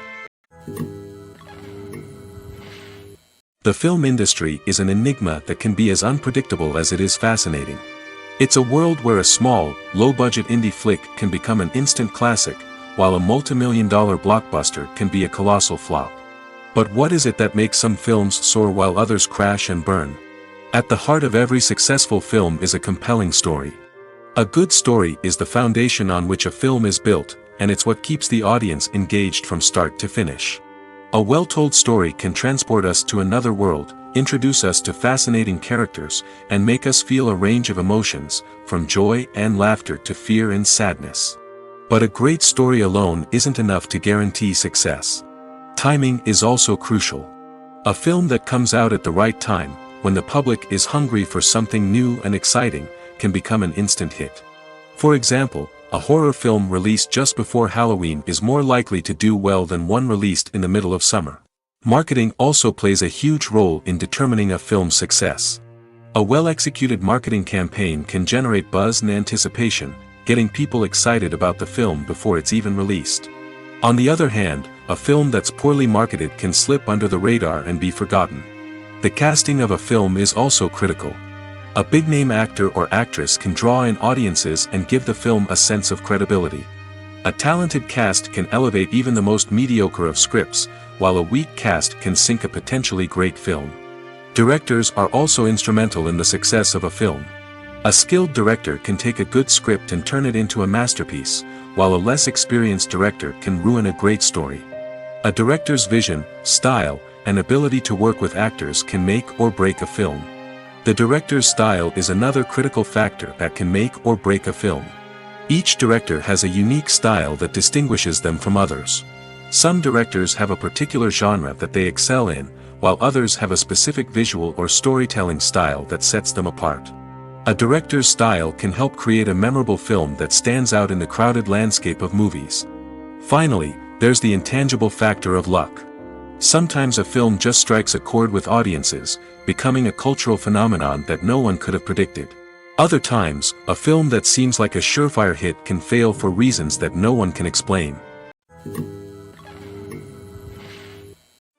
The film industry is an enigma that can be as unpredictable as it is fascinating. It's a world where a small, low-budget indie flick can become an instant classic, while a multi-million-dollar blockbuster can be a colossal flop. But what is it that makes some films soar while others crash and burn? At the heart of every successful film is a compelling story. A good story is the foundation on which a film is built, and it's what keeps the audience engaged from start to finish. A well-told story can transport us to another world, introduce us to fascinating characters, and make us feel a range of emotions, from joy and laughter to fear and sadness. But a great story alone isn't enough to guarantee success. Timing is also crucial. A film that comes out at the right time, when the public is hungry for something new and exciting, can become an instant hit. For example, a horror film released just before Halloween is more likely to do well than one released in the middle of summer. Marketing also plays a huge role in determining a film's success. A well-executed marketing campaign can generate buzz and anticipation, getting people excited about the film before it's even released. On the other hand, a film that's poorly marketed can slip under the radar and be forgotten. The casting of a film is also critical. A big-name actor or actress can draw in audiences and give the film a sense of credibility. A talented cast can elevate even the most mediocre of scripts, while a weak cast can sink a potentially great film. Directors are also instrumental in the success of a film. A skilled director can take a good script and turn it into a masterpiece, while a less experienced director can ruin a great story. A director's vision, style, and ability to work with actors can make or break a film. The director's style is another critical factor that can make or break a film. Each director has a unique style that distinguishes them from others. Some directors have a particular genre that they excel in, while others have a specific visual or storytelling style that sets them apart. A director's style can help create a memorable film that stands out in the crowded landscape of movies. Finally, there's the intangible factor of luck. Sometimes a film just strikes a chord with audiences, becoming a cultural phenomenon that no one could have predicted. Other times, a film that seems like a surefire hit can fail for reasons that no one can explain.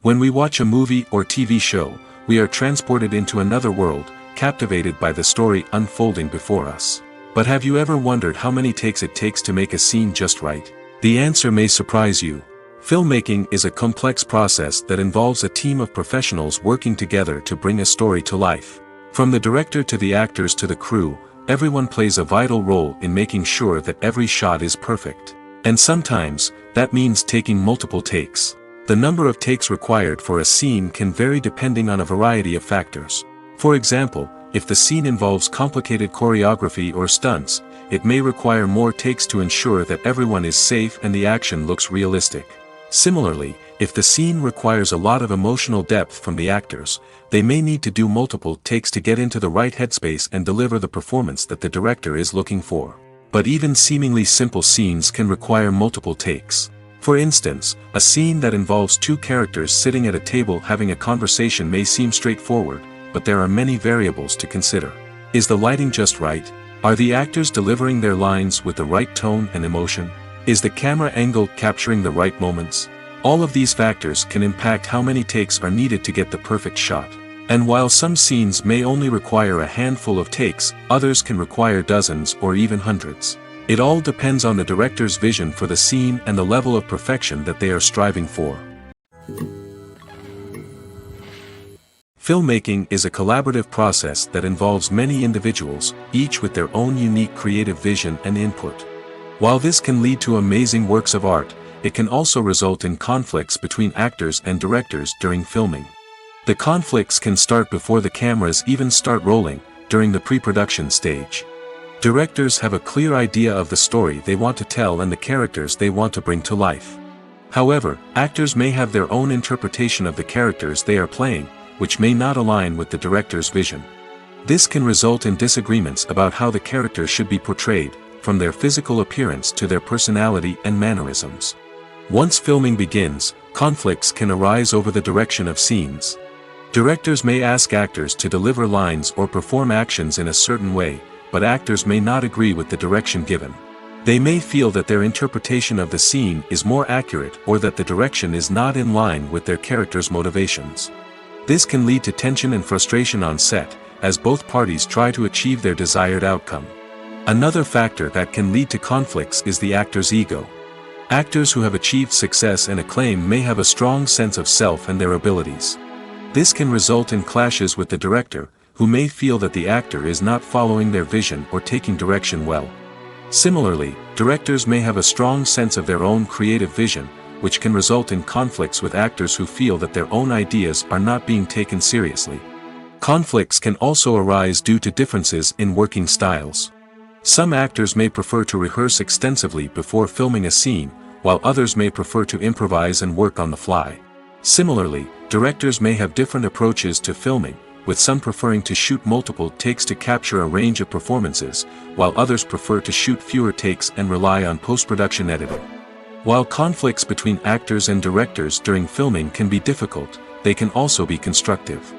When we watch a movie or TV show, we are transported into another world, captivated by the story unfolding before us. But have you ever wondered how many takes it takes to make a scene just right? The answer may surprise you. Filmmaking is a complex process that involves a team of professionals working together to bring a story to life. From the director to the actors to the crew, everyone plays a vital role in making sure that every shot is perfect. And sometimes, that means taking multiple takes. The number of takes required for a scene can vary depending on a variety of factors. For example, if the scene involves complicated choreography or stunts, it may require more takes to ensure that everyone is safe and the action looks realistic. Similarly, if the scene requires a lot of emotional depth from the actors, they may need to do multiple takes to get into the right headspace and deliver the performance that the director is looking for. But even seemingly simple scenes can require multiple takes. For instance, a scene that involves two characters sitting at a table having a conversation may seem straightforward, but there are many variables to consider. Is the lighting just right? Are the actors delivering their lines with the right tone and emotion? Is the camera angle capturing the right moments? All of these factors can impact how many takes are needed to get the perfect shot. And while some scenes may only require a handful of takes, others can require dozens or even hundreds. It all depends on the director's vision for the scene and the level of perfection that they are striving for. Filmmaking is a collaborative process that involves many individuals, each with their own unique creative vision and input. While this can lead to amazing works of art, it can also result in conflicts between actors and directors during filming. The conflicts can start before the cameras even start rolling, during the pre-production stage. Directors have a clear idea of the story they want to tell and the characters they want to bring to life. However, actors may have their own interpretation of the characters they are playing, which may not align with the director's vision. This can result in disagreements about how the characters should be portrayed, from their physical appearance to their personality and mannerisms. Once filming begins, conflicts can arise over the direction of scenes. Directors may ask actors to deliver lines or perform actions in a certain way, but actors may not agree with the direction given. They may feel that their interpretation of the scene is more accurate or that the direction is not in line with their character's motivations. This can lead to tension and frustration on set, as both parties try to achieve their desired outcome. Another factor that can lead to conflicts is the actor's ego. Actors who have achieved success and acclaim may have a strong sense of self and their abilities. This can result in clashes with the director, who may feel that the actor is not following their vision or taking direction well. Similarly, directors may have a strong sense of their own creative vision, which can result in conflicts with actors who feel that their own ideas are not being taken seriously. Conflicts can also arise due to differences in working styles. Some actors may prefer to rehearse extensively before filming a scene, while others may prefer to improvise and work on the fly. Similarly, directors may have different approaches to filming, with some preferring to shoot multiple takes to capture a range of performances, while others prefer to shoot fewer takes and rely on post-production editing. While conflicts between actors and directors during filming can be difficult, they can also be constructive.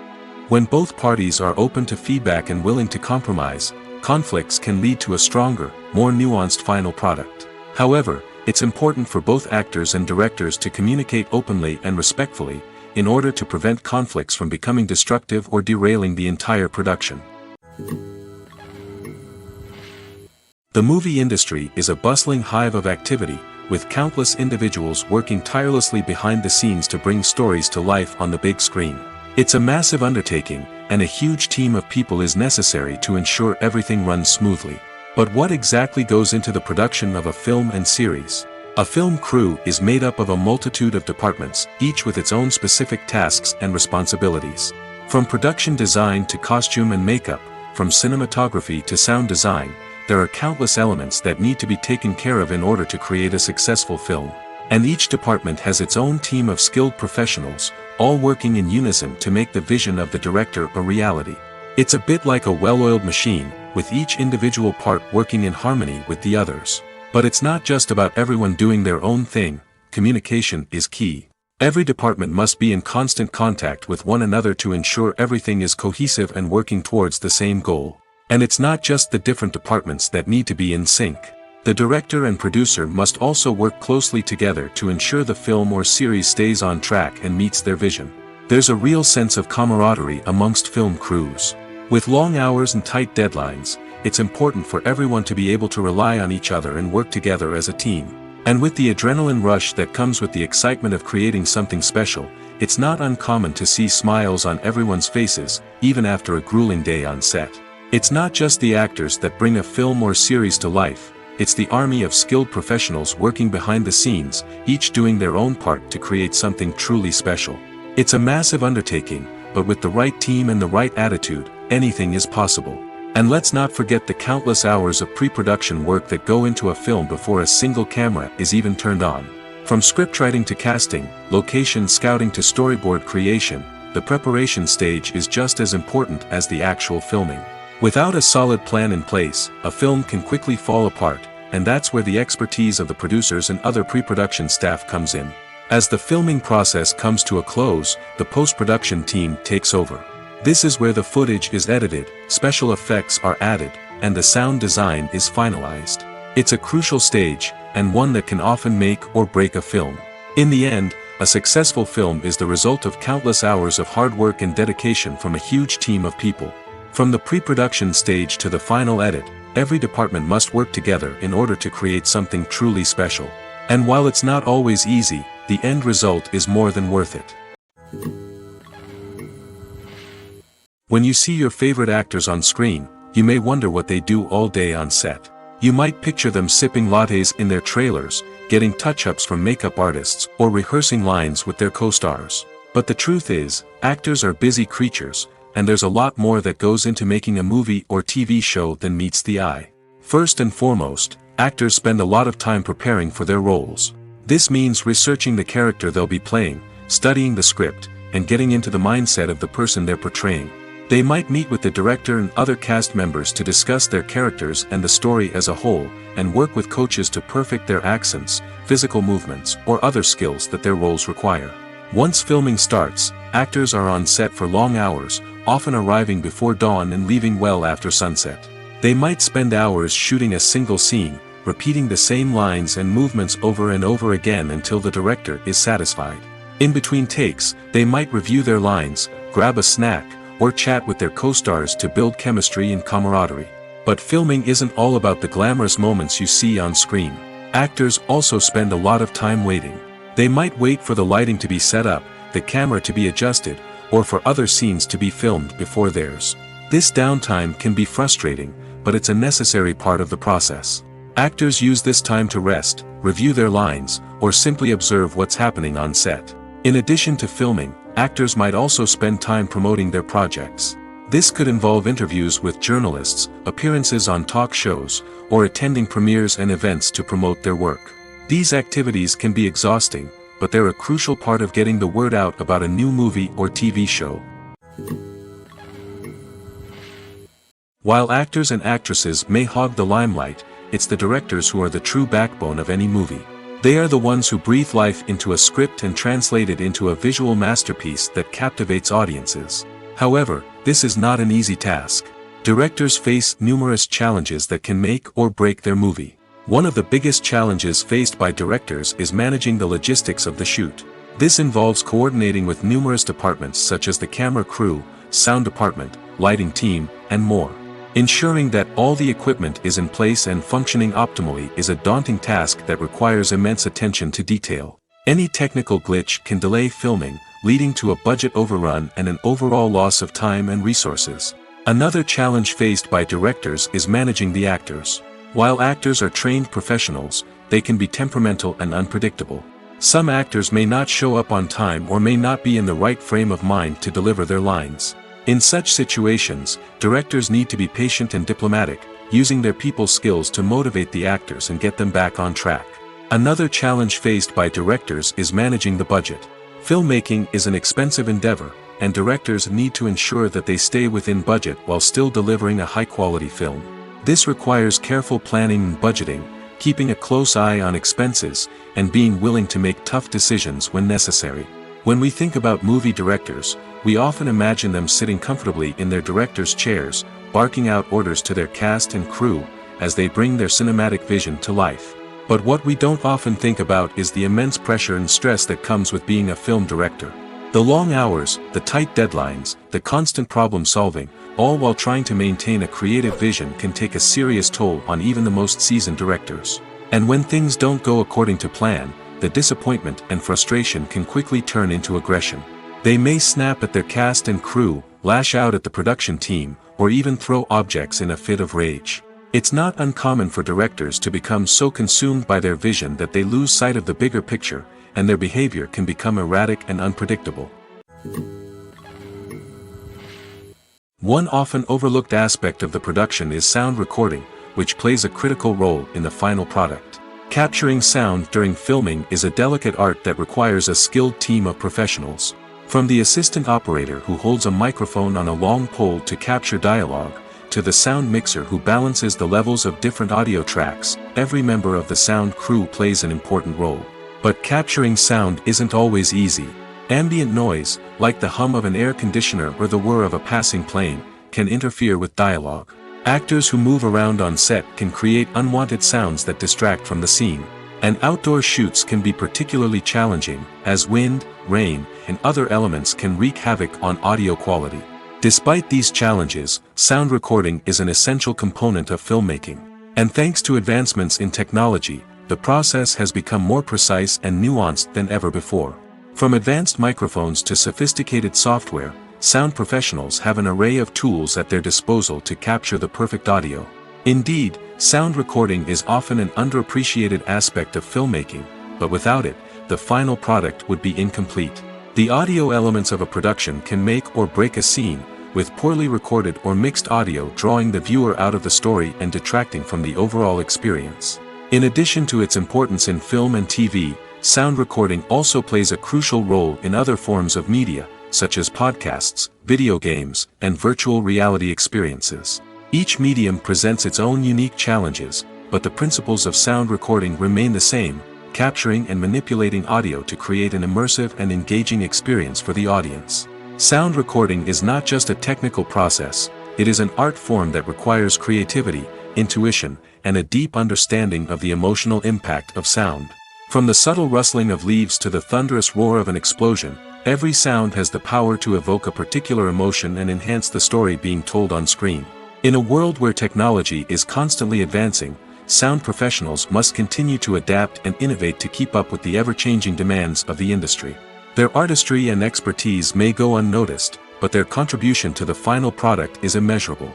When both parties are open to feedback and willing to compromise, conflicts can lead to a stronger, more nuanced final product. However, it's important for both actors and directors to communicate openly and respectfully, in order to prevent conflicts from becoming destructive or derailing the entire production. The movie industry is a bustling hive of activity, with countless individuals working tirelessly behind the scenes to bring stories to life on the big screen. It's a massive undertaking, and a huge team of people is necessary to ensure everything runs smoothly. But what exactly goes into the production of a film and series? A film crew is made up of a multitude of departments, each with its own specific tasks and responsibilities. From production design to costume and makeup, from cinematography to sound design, there are countless elements that need to be taken care of in order to create a successful film. And each department has its own team of skilled professionals, all working in unison to make the vision of the director a reality. It's a bit like a well-oiled machine, with each individual part working in harmony with the others. But it's not just about everyone doing their own thing. Communication is key. Every department must be in constant contact with one another to ensure everything is cohesive and working towards the same goal. And it's not just the different departments that need to be in sync. The director and producer must also work closely together to ensure the film or series stays on track and meets their vision. There's a real sense of camaraderie amongst film crews. With long hours and tight deadlines, it's important for everyone to be able to rely on each other and work together as a team. And with the adrenaline rush that comes with the excitement of creating something special, it's not uncommon to see smiles on everyone's faces, even after a grueling day on set. It's not just the actors that bring a film or series to life. It's the army of skilled professionals working behind the scenes, each doing their own part to create something truly special. It's a massive undertaking, but with the right team and the right attitude, anything is possible. And let's not forget the countless hours of pre-production work that go into a film before a single camera is even turned on. From scriptwriting to casting, location scouting to storyboard creation, the preparation stage is just as important as the actual filming. Without a solid plan in place, a film can quickly fall apart, and that's where the expertise of the producers and other pre-production staff comes in. As the filming process comes to a close, the post-production team takes over. This is where the footage is edited, special effects are added, and the sound design is finalized. It's a crucial stage, and one that can often make or break a film. In the end, a successful film is the result of countless hours of hard work and dedication from a huge team of people. From the pre-production stage to the final edit, every department must work together in order to create something truly special. And while it's not always easy, the end result is more than worth it. When you see your favorite actors on screen, you may wonder what they do all day on set. You might picture them sipping lattes in their trailers, getting touch-ups from makeup artists, or rehearsing lines with their co-stars. But the truth is, actors are busy creatures, and there's a lot more that goes into making a movie or TV show than meets the eye. First and foremost, actors spend a lot of time preparing for their roles. This means researching the character they'll be playing, studying the script, and getting into the mindset of the person they're portraying. They might meet with the director and other cast members to discuss their characters and the story as a whole, and work with coaches to perfect their accents, physical movements, or other skills that their roles require. Once filming starts, actors are on set for long hours, often arriving before dawn and leaving well after sunset. They might spend hours shooting a single scene, repeating the same lines and movements over and over again until the director is satisfied. In between takes, they might review their lines, grab a snack, or chat with their co-stars to build chemistry and camaraderie. But filming isn't all about the glamorous moments you see on screen. Actors also spend a lot of time waiting. They might wait for the lighting to be set up, the camera to be adjusted, or for other scenes to be filmed before theirs. This downtime can be frustrating, but it's a necessary part of the process. Actors use this time to rest, review their lines, or simply observe what's happening on set. In addition to filming, actors might also spend time promoting their projects. This could involve interviews with journalists, appearances on talk shows, or attending premieres and events to promote their work. These activities can be exhausting, but they're a crucial part of getting the word out about a new movie or TV show. While actors and actresses may hog the limelight, it's the directors who are the true backbone of any movie. They are the ones who breathe life into a script and translate it into a visual masterpiece that captivates audiences. However, this is not an easy task. Directors face numerous challenges that can make or break their movie. One of the biggest challenges faced by directors is managing the logistics of the shoot. This involves coordinating with numerous departments such as the camera crew, sound department, lighting team, and more. Ensuring that all the equipment is in place and functioning optimally is a daunting task that requires immense attention to detail. Any technical glitch can delay filming, leading to a budget overrun and an overall loss of time and resources. Another challenge faced by directors is managing the actors. While actors are trained professionals, they can be temperamental and unpredictable. Some actors may not show up on time or may not be in the right frame of mind to deliver their lines. In such situations, directors need to be patient and diplomatic, using their people skills to motivate the actors and get them back on track. Another challenge faced by directors is managing the budget. Filmmaking is an expensive endeavor, and directors need to ensure that they stay within budget while still delivering a high-quality film. This requires careful planning and budgeting, keeping a close eye on expenses, and being willing to make tough decisions when necessary. When we think about movie directors, we often imagine them sitting comfortably in their director's chairs, barking out orders to their cast and crew, as they bring their cinematic vision to life. But what we don't often think about is the immense pressure and stress that comes with being a film director. The long hours, the tight deadlines, the constant problem solving, all while trying to maintain a creative vision can take a serious toll on even the most seasoned directors. And when things don't go according to plan, the disappointment and frustration can quickly turn into aggression. They may snap at their cast and crew, lash out at the production team, or even throw objects in a fit of rage. It's not uncommon for directors to become so consumed by their vision that they lose sight of the bigger picture, and their behavior can become erratic and unpredictable. One often overlooked aspect of the production is sound recording, which plays a critical role in the final product. Capturing sound during filming is a delicate art that requires a skilled team of professionals. From the assistant operator who holds a microphone on a long pole to capture dialogue, to the sound mixer who balances the levels of different audio tracks, every member of the sound crew plays an important role. But capturing sound isn't always easy. Ambient noise, like the hum of an air conditioner or the whir of a passing plane, can interfere with dialogue. Actors who move around on set can create unwanted sounds that distract from the scene. And outdoor shoots can be particularly challenging, as wind, rain, and other elements can wreak havoc on audio quality. Despite these challenges, sound recording is an essential component of filmmaking. And thanks to advancements in technology, the process has become more precise and nuanced than ever before. From advanced microphones to sophisticated software, sound professionals have an array of tools at their disposal to capture the perfect audio. Indeed, sound recording is often an underappreciated aspect of filmmaking, but without it, the final product would be incomplete. The audio elements of a production can make or break a scene, with poorly recorded or mixed audio drawing the viewer out of the story and detracting from the overall experience. In addition to its importance in film and TV, sound recording also plays a crucial role in other forms of media, such as podcasts, video games, and virtual reality experiences. Each medium presents its own unique challenges, but the principles of sound recording remain the same, capturing and manipulating audio to create an immersive and engaging experience for the audience. Sound recording is not just a technical process, it is an art form that requires creativity, intuition, and a deep understanding of the emotional impact of sound. From the subtle rustling of leaves to the thunderous roar of an explosion, every sound has the power to evoke a particular emotion and enhance the story being told on screen. In a world where technology is constantly advancing, sound professionals must continue to adapt and innovate to keep up with the ever-changing demands of the industry. Their artistry and expertise may go unnoticed, but their contribution to the final product is immeasurable.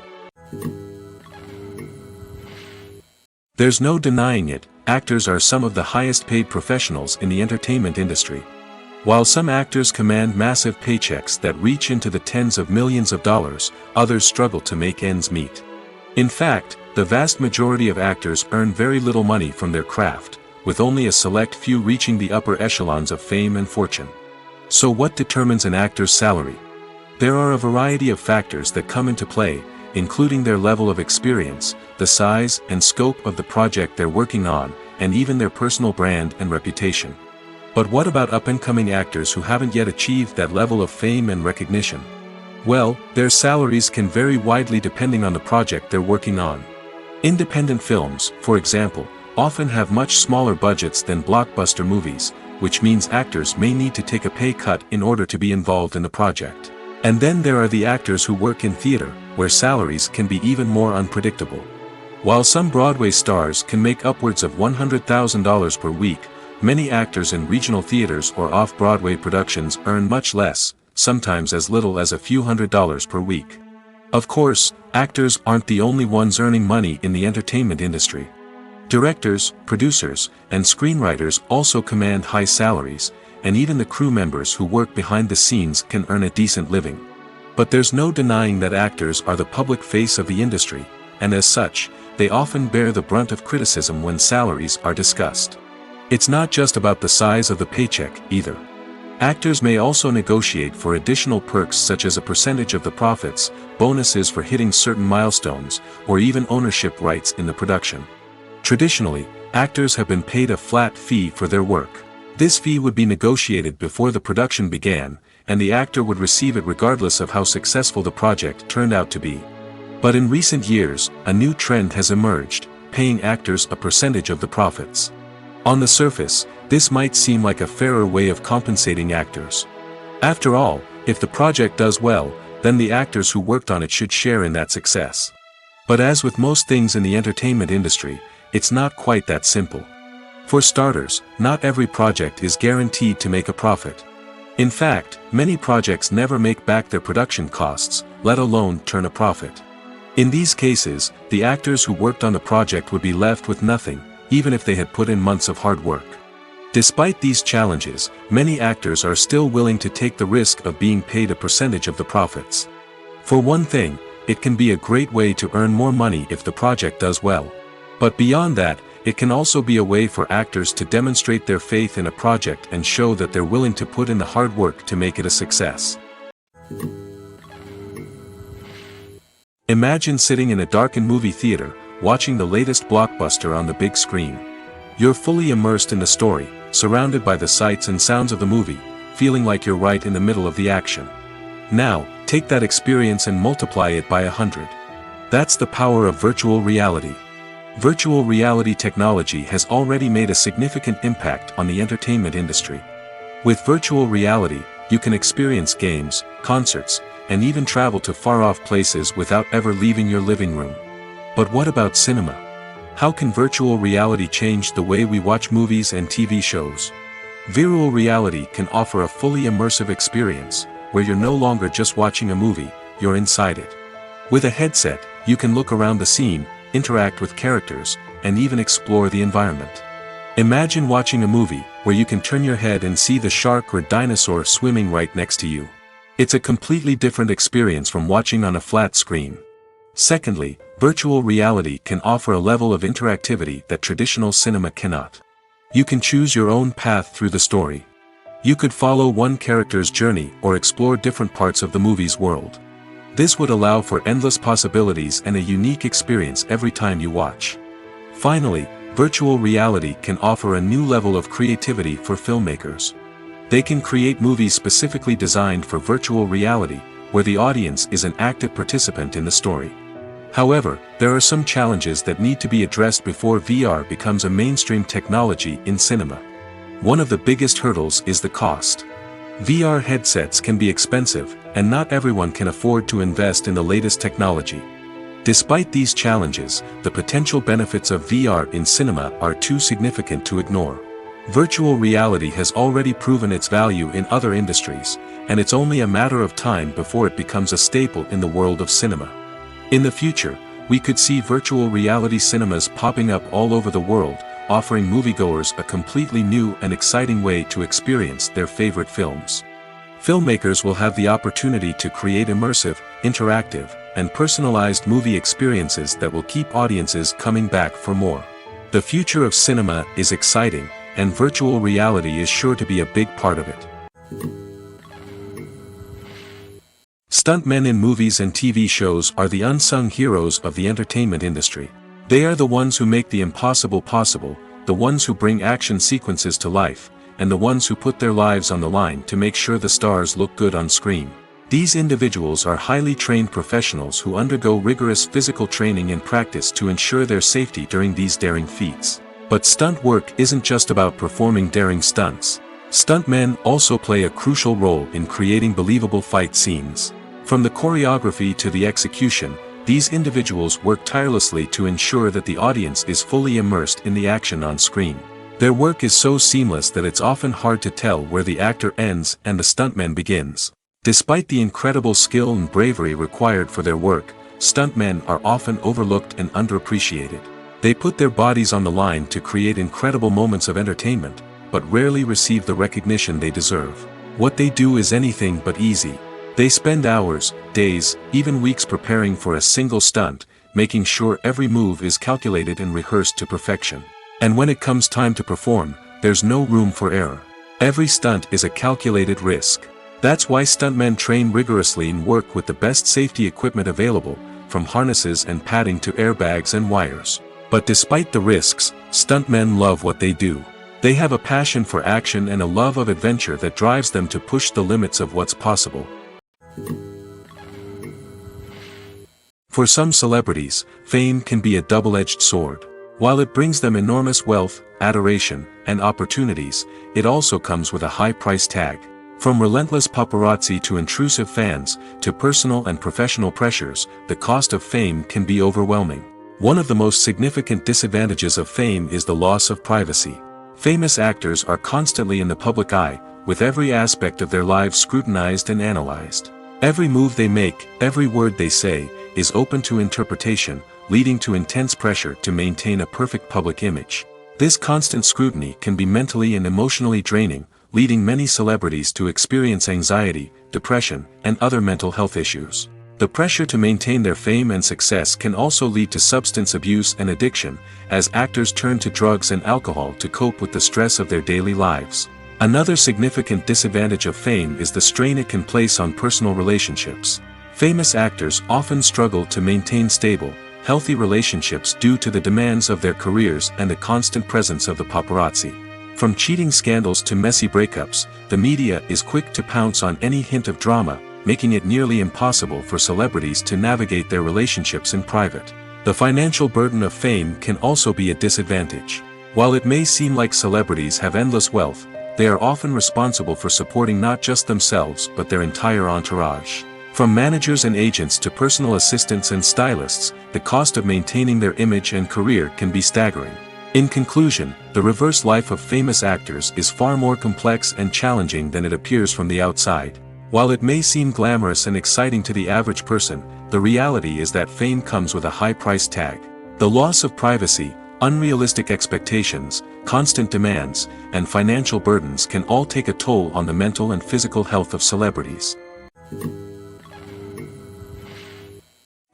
There's no denying it, actors are some of the highest-paid professionals in the entertainment industry. While some actors command massive paychecks that reach into the tens of millions of dollars, others struggle to make ends meet. In fact, the vast majority of actors earn very little money from their craft, with only a select few reaching the upper echelons of fame and fortune. So what determines an actor's salary? There are a variety of factors that come into play, including their level of experience, the size and scope of the project they're working on, and even their personal brand and reputation. But what about up-and-coming actors who haven't yet achieved that level of fame and recognition? Well, their salaries can vary widely depending on the project they're working on. Independent films, for example, often have much smaller budgets than blockbuster movies, which means actors may need to take a pay cut in order to be involved in the project. And then there are the actors who work in theater, where salaries can be even more unpredictable. While some Broadway stars can make upwards of $100,000 per week, many actors in regional theaters or off-Broadway productions earn much less, sometimes as little as a few $100s per week. Of course, actors aren't the only ones earning money in the entertainment industry. Directors, producers, and screenwriters also command high salaries, and even the crew members who work behind the scenes can earn a decent living. But there's no denying that actors are the public face of the industry, and as such, they often bear the brunt of criticism when salaries are discussed. It's not just about the size of the paycheck, either. Actors may also negotiate for additional perks such as a percentage of the profits, bonuses for hitting certain milestones, or even ownership rights in the production. Traditionally, actors have been paid a flat fee for their work. This fee would be negotiated before the production began, and the actor would receive it regardless of how successful the project turned out to be. But in recent years, a new trend has emerged, paying actors a percentage of the profits. On the surface, this might seem like a fairer way of compensating actors. After all, if the project does well, then the actors who worked on it should share in that success. But as with most things in the entertainment industry, it's not quite that simple. For starters, not every project is guaranteed to make a profit. In fact, many projects never make back their production costs, let alone turn a profit. In these cases, the actors who worked on the project would be left with nothing, even if they had put in months of hard work. Despite these challenges, many actors are still willing to take the risk of being paid a percentage of the profits. For one thing, it can be a great way to earn more money if the project does well. But beyond that, it can also be a way for actors to demonstrate their faith in a project and show that they're willing to put in the hard work to make it a success. Imagine sitting in a darkened movie theater, watching the latest blockbuster on the big screen. You're fully immersed in the story, surrounded by the sights and sounds of the movie, feeling like you're right in the middle of the action. Now, take that experience and multiply it by 100. That's the power of virtual reality. Virtual reality technology has already made a significant impact on the entertainment industry. With virtual reality, you can experience games, concerts, and even travel to far-off places without ever leaving your living room. But what about cinema? How can virtual reality change the way we watch movies and TV shows? Virtual reality can offer a fully immersive experience, where you're no longer just watching a movie, you're inside it. With a headset, you can look around the scene, interact with characters, and even explore the environment. Imagine watching a movie, where you can turn your head and see the shark or dinosaur swimming right next to you. It's a completely different experience from watching on a flat screen. Secondly, virtual reality can offer a level of interactivity that traditional cinema cannot. You can choose your own path through the story. You could follow one character's journey or explore different parts of the movie's world. This would allow for endless possibilities and a unique experience every time you watch. Finally, virtual reality can offer a new level of creativity for filmmakers. They can create movies specifically designed for virtual reality, where the audience is an active participant in the story. However, there are some challenges that need to be addressed before VR becomes a mainstream technology in cinema. One of the biggest hurdles is the cost. VR headsets can be expensive, and not everyone can afford to invest in the latest technology. Despite these challenges, the potential benefits of VR in cinema are too significant to ignore. Virtual reality has already proven its value in other industries, and it's only a matter of time before it becomes a staple in the world of cinema. In the future, we could see virtual reality cinemas popping up all over the world, offering moviegoers a completely new and exciting way to experience their favorite films. Filmmakers will have the opportunity to create immersive, interactive, and personalized movie experiences that will keep audiences coming back for more. The future of cinema is exciting, and virtual reality is sure to be a big part of it. Stuntmen in movies and TV shows are the unsung heroes of the entertainment industry. They are the ones who make the impossible possible, the ones who bring action sequences to life, and the ones who put their lives on the line to make sure the stars look good on screen. These individuals are highly trained professionals who undergo rigorous physical training and practice to ensure their safety during these daring feats. But stunt work isn't just about performing daring stunts. Stuntmen also play a crucial role in creating believable fight scenes. From the choreography to the execution, these individuals work tirelessly to ensure that the audience is fully immersed in the action on screen. Their work is so seamless that it's often hard to tell where the actor ends and the stuntman begins. Despite the incredible skill and bravery required for their work, stuntmen are often overlooked and underappreciated. They put their bodies on the line to create incredible moments of entertainment, but rarely receive the recognition they deserve. What they do is anything but easy. They spend hours, days, even weeks preparing for a single stunt, making sure every move is calculated and rehearsed to perfection. And when it comes time to perform, there's no room for error. Every stunt is a calculated risk. That's why stuntmen train rigorously and work with the best safety equipment available, from harnesses and padding to airbags and wires. But despite the risks, stuntmen love what they do. They have a passion for action and a love of adventure that drives them to push the limits of what's possible. For some celebrities, fame can be a double-edged sword. While it brings them enormous wealth, adoration, and opportunities, it also comes with a high price tag. From relentless paparazzi to intrusive fans, to personal and professional pressures, the cost of fame can be overwhelming. One of the most significant disadvantages of fame is the loss of privacy. Famous actors are constantly in the public eye, with every aspect of their lives scrutinized and analyzed. Every move they make, every word they say, is open to interpretation, leading to intense pressure to maintain a perfect public image. This constant scrutiny can be mentally and emotionally draining, leading many celebrities to experience anxiety, depression, and other mental health issues. The pressure to maintain their fame and success can also lead to substance abuse and addiction, as actors turn to drugs and alcohol to cope with the stress of their daily lives. Another significant disadvantage of fame is the strain it can place on personal relationships. Famous actors often struggle to maintain stable, healthy relationships due to the demands of their careers and the constant presence of the paparazzi. From cheating scandals to messy breakups, the media is quick to pounce on any hint of drama, making it nearly impossible for celebrities to navigate their relationships in private. The financial burden of fame can also be a disadvantage. While it may seem like celebrities have endless wealth, they are often responsible for supporting not just themselves but their entire entourage. From managers and agents to personal assistants and stylists, the cost of maintaining their image and career can be staggering. In conclusion, the reverse life of famous actors is far more complex and challenging than it appears from the outside. While it may seem glamorous and exciting to the average person, the reality is that fame comes with a high price tag. The loss of privacy, unrealistic expectations, constant demands, and financial burdens can all take a toll on the mental and physical health of celebrities.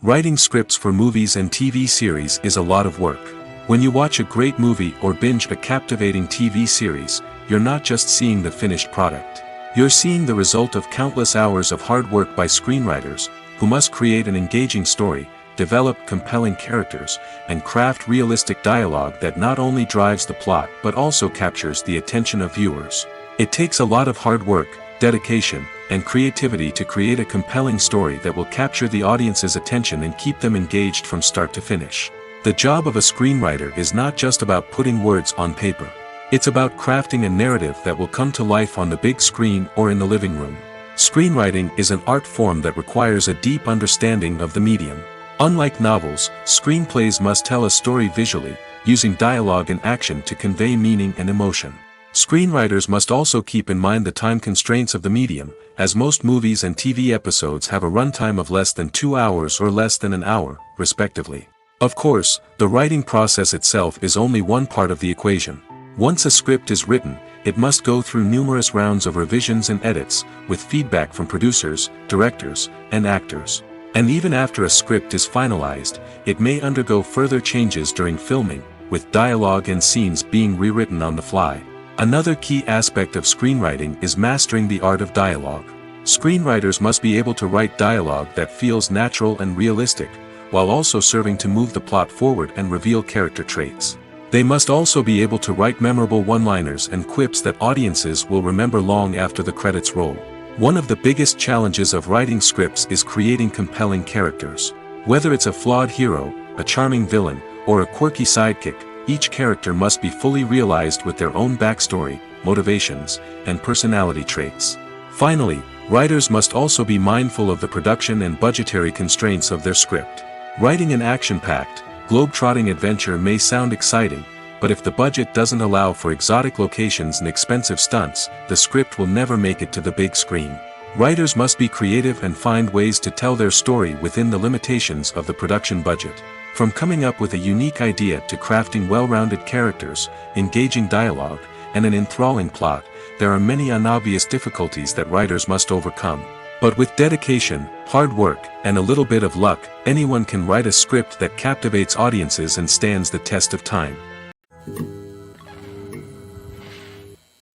Writing scripts for movies and TV series is a lot of work. When you watch a great movie or binge a captivating TV series, you're not just seeing the finished product. You're seeing the result of countless hours of hard work by screenwriters, who must create an engaging story, develop compelling characters, and craft realistic dialogue that not only drives the plot but also captures the attention of viewers. It takes a lot of hard work, dedication, and creativity to create a compelling story that will capture the audience's attention and keep them engaged from start to finish. The job of a screenwriter is not just about putting words on paper. It's about crafting a narrative that will come to life on the big screen or in the living room. Screenwriting is an art form that requires a deep understanding of the medium. Unlike novels, screenplays must tell a story visually, using dialogue and action to convey meaning and emotion. Screenwriters must also keep in mind the time constraints of the medium, as most movies and TV episodes have a runtime of less than 2 hours or less than an hour, respectively. Of course, the writing process itself is only one part of the equation. Once a script is written, it must go through numerous rounds of revisions and edits, with feedback from producers, directors, and actors. And even after a script is finalized, it may undergo further changes during filming, with dialogue and scenes being rewritten on the fly. Another key aspect of screenwriting is mastering the art of dialogue. Screenwriters must be able to write dialogue that feels natural and realistic, while also serving to move the plot forward and reveal character traits. They must also be able to write memorable one-liners and quips that audiences will remember long after the credits roll. One of the biggest challenges of writing scripts is creating compelling characters. Whether it's a flawed hero, a charming villain, or a quirky sidekick, each character must be fully realized with their own backstory, motivations, and personality traits. Finally, writers must also be mindful of the production and budgetary constraints of their script. Writing an action-packed, globe-trotting adventure may sound exciting, but if the budget doesn't allow for exotic locations and expensive stunts, the script will never make it to the big screen. Writers must be creative and find ways to tell their story within the limitations of the production budget. From coming up with a unique idea to crafting well-rounded characters, engaging dialogue, and an enthralling plot, there are many unobvious difficulties that writers must overcome. But with dedication, hard work, and a little bit of luck, anyone can write a script that captivates audiences and stands the test of time.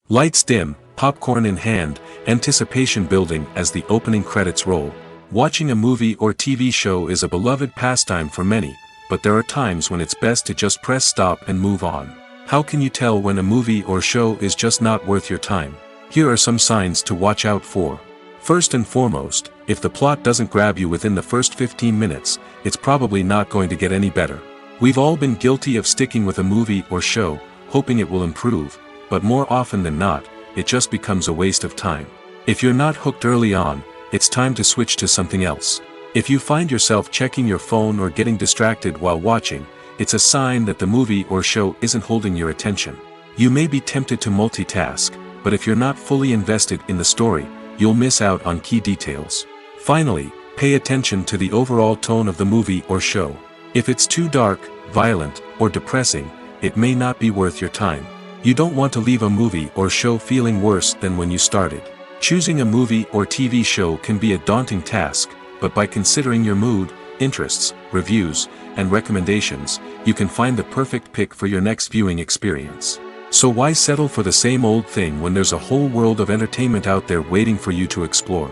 Lights dim, popcorn in hand, anticipation building as the opening credits roll. Watching a movie or TV show is a beloved pastime for many, but there are times when it's best to just press stop and move on. How can you tell when a movie or show is just not worth your time? Here are some signs to watch out for. First and foremost, if the plot doesn't grab you within the first 15 minutes, it's probably not going to get any better. We've all been guilty of sticking with a movie or show, hoping it will improve, but more often than not, it just becomes a waste of time. If you're not hooked early on, it's time to switch to something else. If you find yourself checking your phone or getting distracted while watching, it's a sign that the movie or show isn't holding your attention. You may be tempted to multitask, but if you're not fully invested in the story, you'll miss out on key details. Finally, pay attention to the overall tone of the movie or show. If it's too dark, violent, or depressing, it may not be worth your time. You don't want to leave a movie or show feeling worse than when you started. Choosing a movie or TV show can be a daunting task, but by considering your mood, interests, reviews, and recommendations, you can find the perfect pick for your next viewing experience. So why settle for the same old thing when there's a whole world of entertainment out there waiting for you to explore?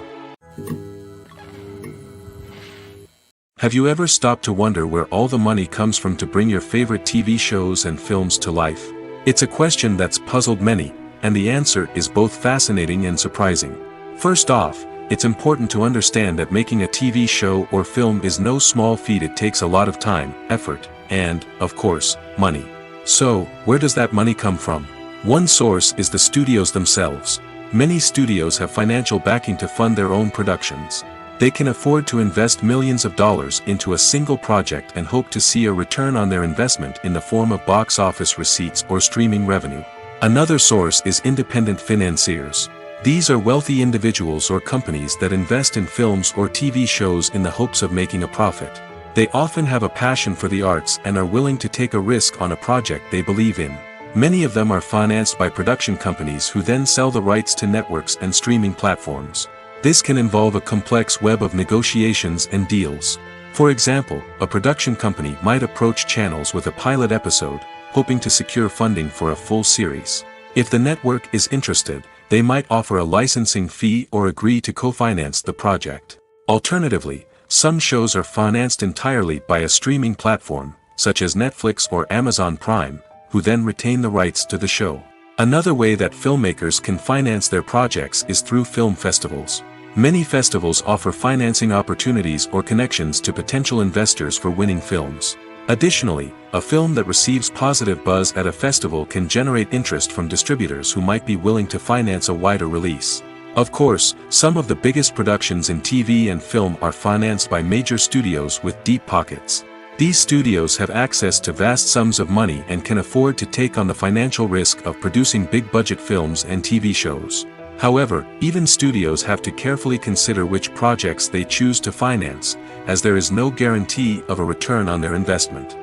Have you ever stopped to wonder where all the money comes from to bring your favorite TV shows and films to life? It's a question that's puzzled many, and the answer is both fascinating and surprising. First off, it's important to understand that making a TV show or film is no small feat. It takes a lot of time, effort, and, of course, money. So, where does that money come from? One source is the studios themselves. Many studios have financial backing to fund their own productions. They can afford to invest millions of dollars into a single project and hope to see a return on their investment in the form of box office receipts or streaming revenue. Another source is independent financiers. These are wealthy individuals or companies that invest in films or TV shows in the hopes of making a profit. They often have a passion for the arts and are willing to take a risk on a project they believe in. Many of them are financed by production companies who then sell the rights to networks and streaming platforms. This can involve a complex web of negotiations and deals. For example, a production company might approach channels with a pilot episode, hoping to secure funding for a full series. If the network is interested, they might offer a licensing fee or agree to co-finance the project. Alternatively, some shows are financed entirely by a streaming platform, such as Netflix or Amazon Prime, who then retain the rights to the show. Another way that filmmakers can finance their projects is through film festivals. Many festivals offer financing opportunities or connections to potential investors for winning films. Additionally, a film that receives positive buzz at a festival can generate interest from distributors who might be willing to finance a wider release. Of course, some of the biggest productions in TV and film are financed by major studios with deep pockets. These studios have access to vast sums of money and can afford to take on the financial risk of producing big-budget films and TV shows. However, even studios have to carefully consider which projects they choose to finance, as there is no guarantee of a return on their investment.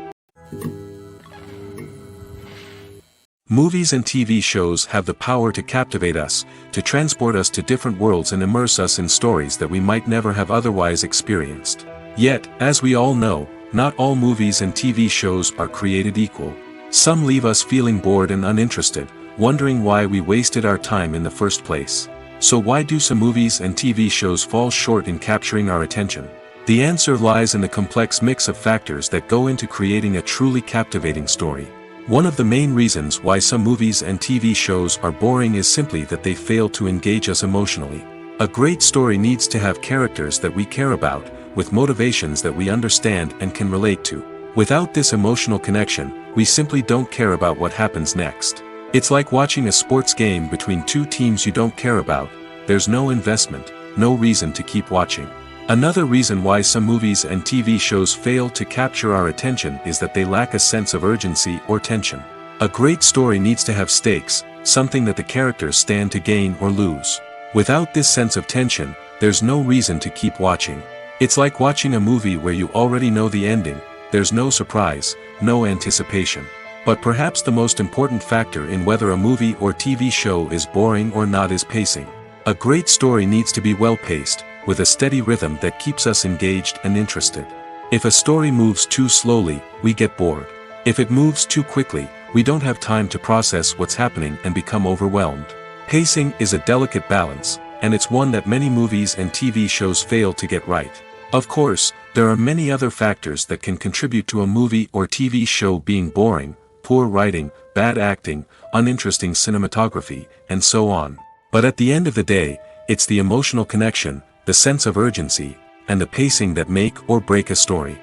Movies and TV shows have the power to captivate us, to transport us to different worlds and immerse us in stories that we might never have otherwise experienced. Yet, as we all know, not all movies and TV shows are created equal. Some leave us feeling bored and uninterested, wondering why we wasted our time in the first place. So why do some movies and TV shows fall short in capturing our attention? The answer lies in the complex mix of factors that go into creating a truly captivating story. One of the main reasons why some movies and TV shows are boring is simply that they fail to engage us emotionally. A great story needs to have characters that we care about, with motivations that we understand and can relate to. Without this emotional connection, we simply don't care about what happens next. It's like watching a sports game between two teams you don't care about. There's no investment, no reason to keep watching. Another reason why some movies and TV shows fail to capture our attention is that they lack a sense of urgency or tension. A great story needs to have stakes, something that the characters stand to gain or lose. Without this sense of tension, there's no reason to keep watching. It's like watching a movie where you already know the ending. There's no surprise, no anticipation. But perhaps the most important factor in whether a movie or TV show is boring or not is pacing. A great story needs to be well-paced, with a steady rhythm that keeps us engaged and interested. If a story moves too slowly, we get bored. If it moves too quickly, we don't have time to process what's happening and become overwhelmed. Pacing is a delicate balance, and it's one that many movies and TV shows fail to get right. Of course, there are many other factors that can contribute to a movie or TV show being boring: poor writing, bad acting, uninteresting cinematography, and so on. But at the end of the day, it's the emotional connection, the sense of urgency, and the pacing that make or break a story.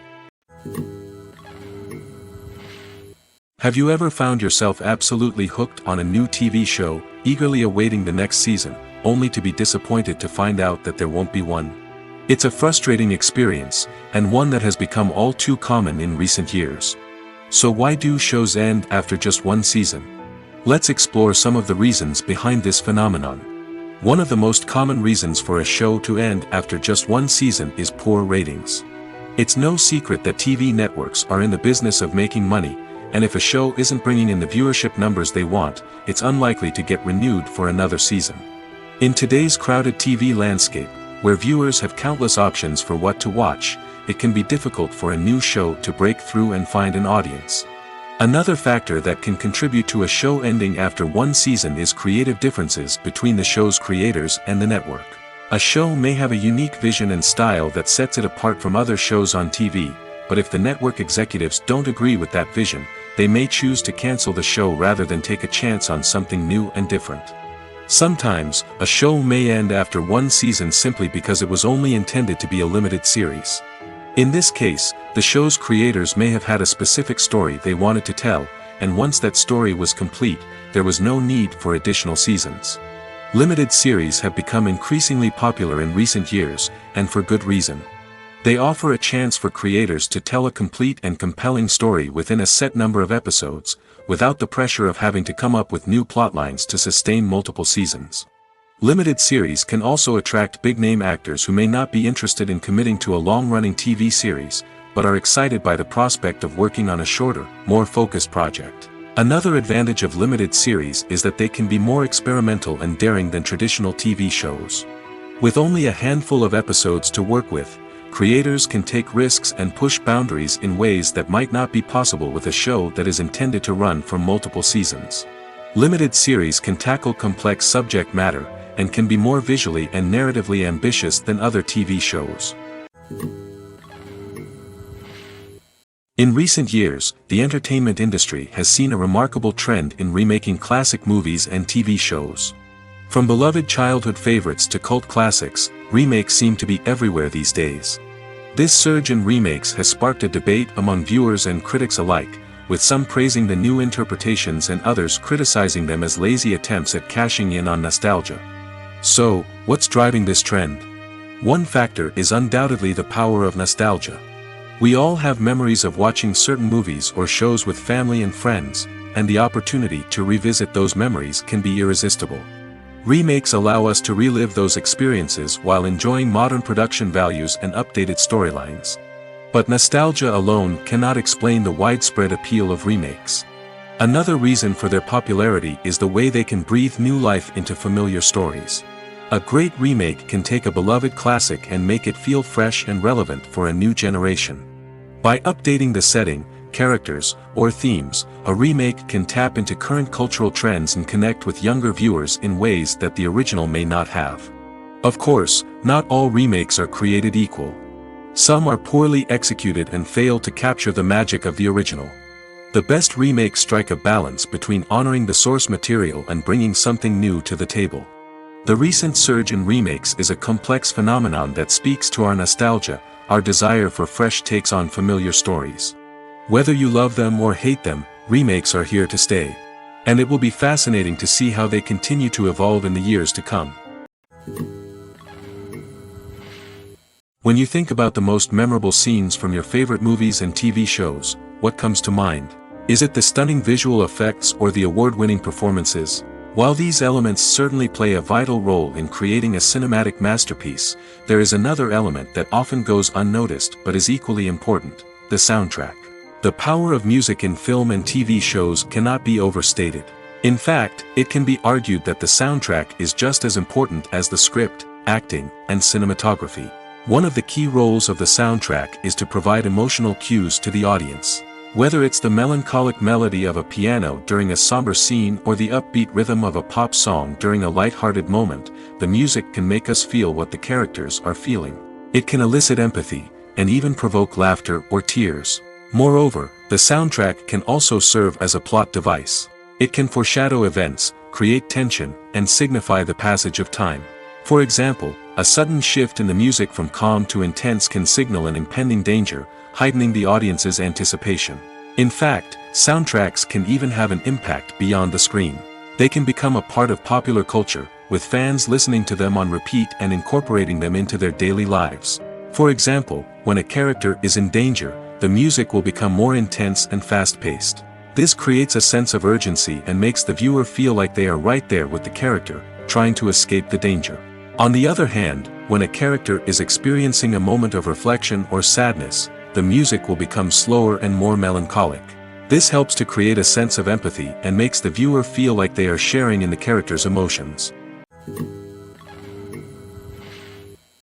Have you ever found yourself absolutely hooked on a new TV show, eagerly awaiting the next season, only to be disappointed to find out that there won't be one? It's a frustrating experience, and one that has become all too common in recent years. So why do shows end after just one season? Let's explore some of the reasons behind this phenomenon. One of the most common reasons for a show to end after just one season is poor ratings. It's no secret that TV networks are in the business of making money, and if a show isn't bringing in the viewership numbers they want, it's unlikely to get renewed for another season. In today's crowded TV landscape, where viewers have countless options for what to watch, it can be difficult for a new show to break through and find an audience. Another factor that can contribute to a show ending after one season is creative differences between the show's creators and the network. A show may have a unique vision and style that sets it apart from other shows on TV, but if the network executives don't agree with that vision, they may choose to cancel the show rather than take a chance on something new and different. Sometimes, a show may end after one season simply because it was only intended to be a limited series. In this case, the show's creators may have had a specific story they wanted to tell, and once that story was complete, there was no need for additional seasons. Limited series have become increasingly popular in recent years, and for good reason. They offer a chance for creators to tell a complete and compelling story within a set number of episodes, without the pressure of having to come up with new plotlines to sustain multiple seasons. Limited series can also attract big-name actors who may not be interested in committing to a long-running TV series, but are excited by the prospect of working on a shorter, more focused project. Another advantage of limited series is that they can be more experimental and daring than traditional TV shows. With only a handful of episodes to work with, creators can take risks and push boundaries in ways that might not be possible with a show that is intended to run for multiple seasons. Limited series can tackle complex subject matter, and can be more visually and narratively ambitious than other TV shows. In recent years, the entertainment industry has seen a remarkable trend in remaking classic movies and TV shows. From beloved childhood favorites to cult classics, remakes seem to be everywhere these days. This surge in remakes has sparked a debate among viewers and critics alike, with some praising the new interpretations and others criticizing them as lazy attempts at cashing in on nostalgia. So, what's driving this trend? One factor is undoubtedly the power of nostalgia. We all have memories of watching certain movies or shows with family and friends, and the opportunity to revisit those memories can be irresistible. Remakes allow us to relive those experiences while enjoying modern production values and updated storylines. But nostalgia alone cannot explain the widespread appeal of remakes. Another reason for their popularity is the way they can breathe new life into familiar stories. A great remake can take a beloved classic and make it feel fresh and relevant for a new generation. By updating the setting, characters, or themes, a remake can tap into current cultural trends and connect with younger viewers in ways that the original may not have. Of course, not all remakes are created equal. Some are poorly executed and fail to capture the magic of the original. The best remakes strike a balance between honoring the source material and bringing something new to the table. The recent surge in remakes is a complex phenomenon that speaks to our nostalgia, our desire for fresh takes on familiar stories. Whether you love them or hate them, remakes are here to stay. And it will be fascinating to see how they continue to evolve in the years to come. When you think about the most memorable scenes from your favorite movies and TV shows, what comes to mind? Is it the stunning visual effects or the award-winning performances? While these elements certainly play a vital role in creating a cinematic masterpiece, there is another element that often goes unnoticed but is equally important: the soundtrack. The power of music in film and TV shows cannot be overstated. In fact, it can be argued that the soundtrack is just as important as the script, acting, and cinematography. One of the key roles of the soundtrack is to provide emotional cues to the audience. Whether it's the melancholic melody of a piano during a somber scene or the upbeat rhythm of a pop song during a light-hearted moment, the music can make us feel what the characters are feeling. It can elicit empathy, and even provoke laughter or tears. Moreover, the soundtrack can also serve as a plot device. It can foreshadow events, create tension, and signify the passage of time. For example, a sudden shift in the music from calm to intense can signal an impending danger, heightening the audience's anticipation. In fact, soundtracks can even have an impact beyond the screen. They can become a part of popular culture, with fans listening to them on repeat and incorporating them into their daily lives. For example, when a character is in danger, the music will become more intense and fast-paced. This creates a sense of urgency and makes the viewer feel like they are right there with the character, trying to escape the danger. On the other hand, when a character is experiencing a moment of reflection or sadness, the music will become slower and more melancholic. This helps to create a sense of empathy and makes the viewer feel like they are sharing in the character's emotions.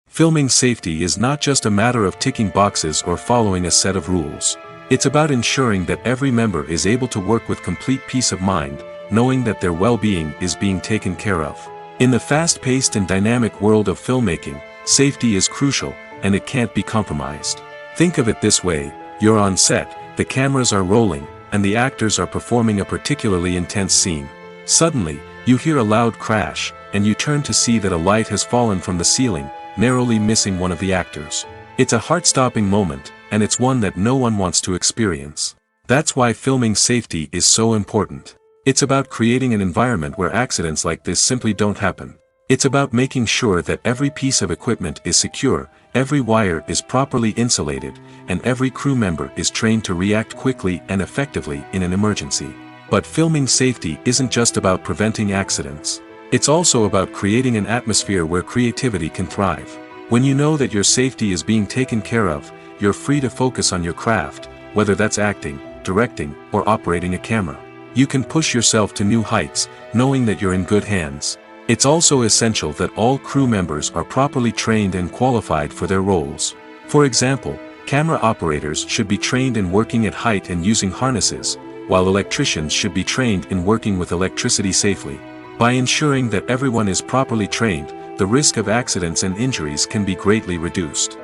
Filming safety is not just a matter of ticking boxes or following a set of rules. It's about ensuring that every member is able to work with complete peace of mind, knowing that their well-being is being taken care of. In the fast-paced and dynamic world of filmmaking, safety is crucial, and it can't be compromised. Think of it this way: you're on set, the cameras are rolling, and the actors are performing a particularly intense scene. Suddenly, you hear a loud crash, and you turn to see that a light has fallen from the ceiling, narrowly missing one of the actors. It's a heart-stopping moment, and it's one that no one wants to experience. That's why filming safety is so important. It's about creating an environment where accidents like this simply don't happen. It's about making sure that every piece of equipment is secure, every wire is properly insulated, and every crew member is trained to react quickly and effectively in an emergency. But filming safety isn't just about preventing accidents. It's also about creating an atmosphere where creativity can thrive. When you know that your safety is being taken care of, you're free to focus on your craft, whether that's acting, directing, or operating a camera. You can push yourself to new heights, knowing that you're in good hands. It's also essential that all crew members are properly trained and qualified for their roles. For example, camera operators should be trained in working at height and using harnesses, while electricians should be trained in working with electricity safely. By ensuring that everyone is properly trained, the risk of accidents and injuries can be greatly reduced.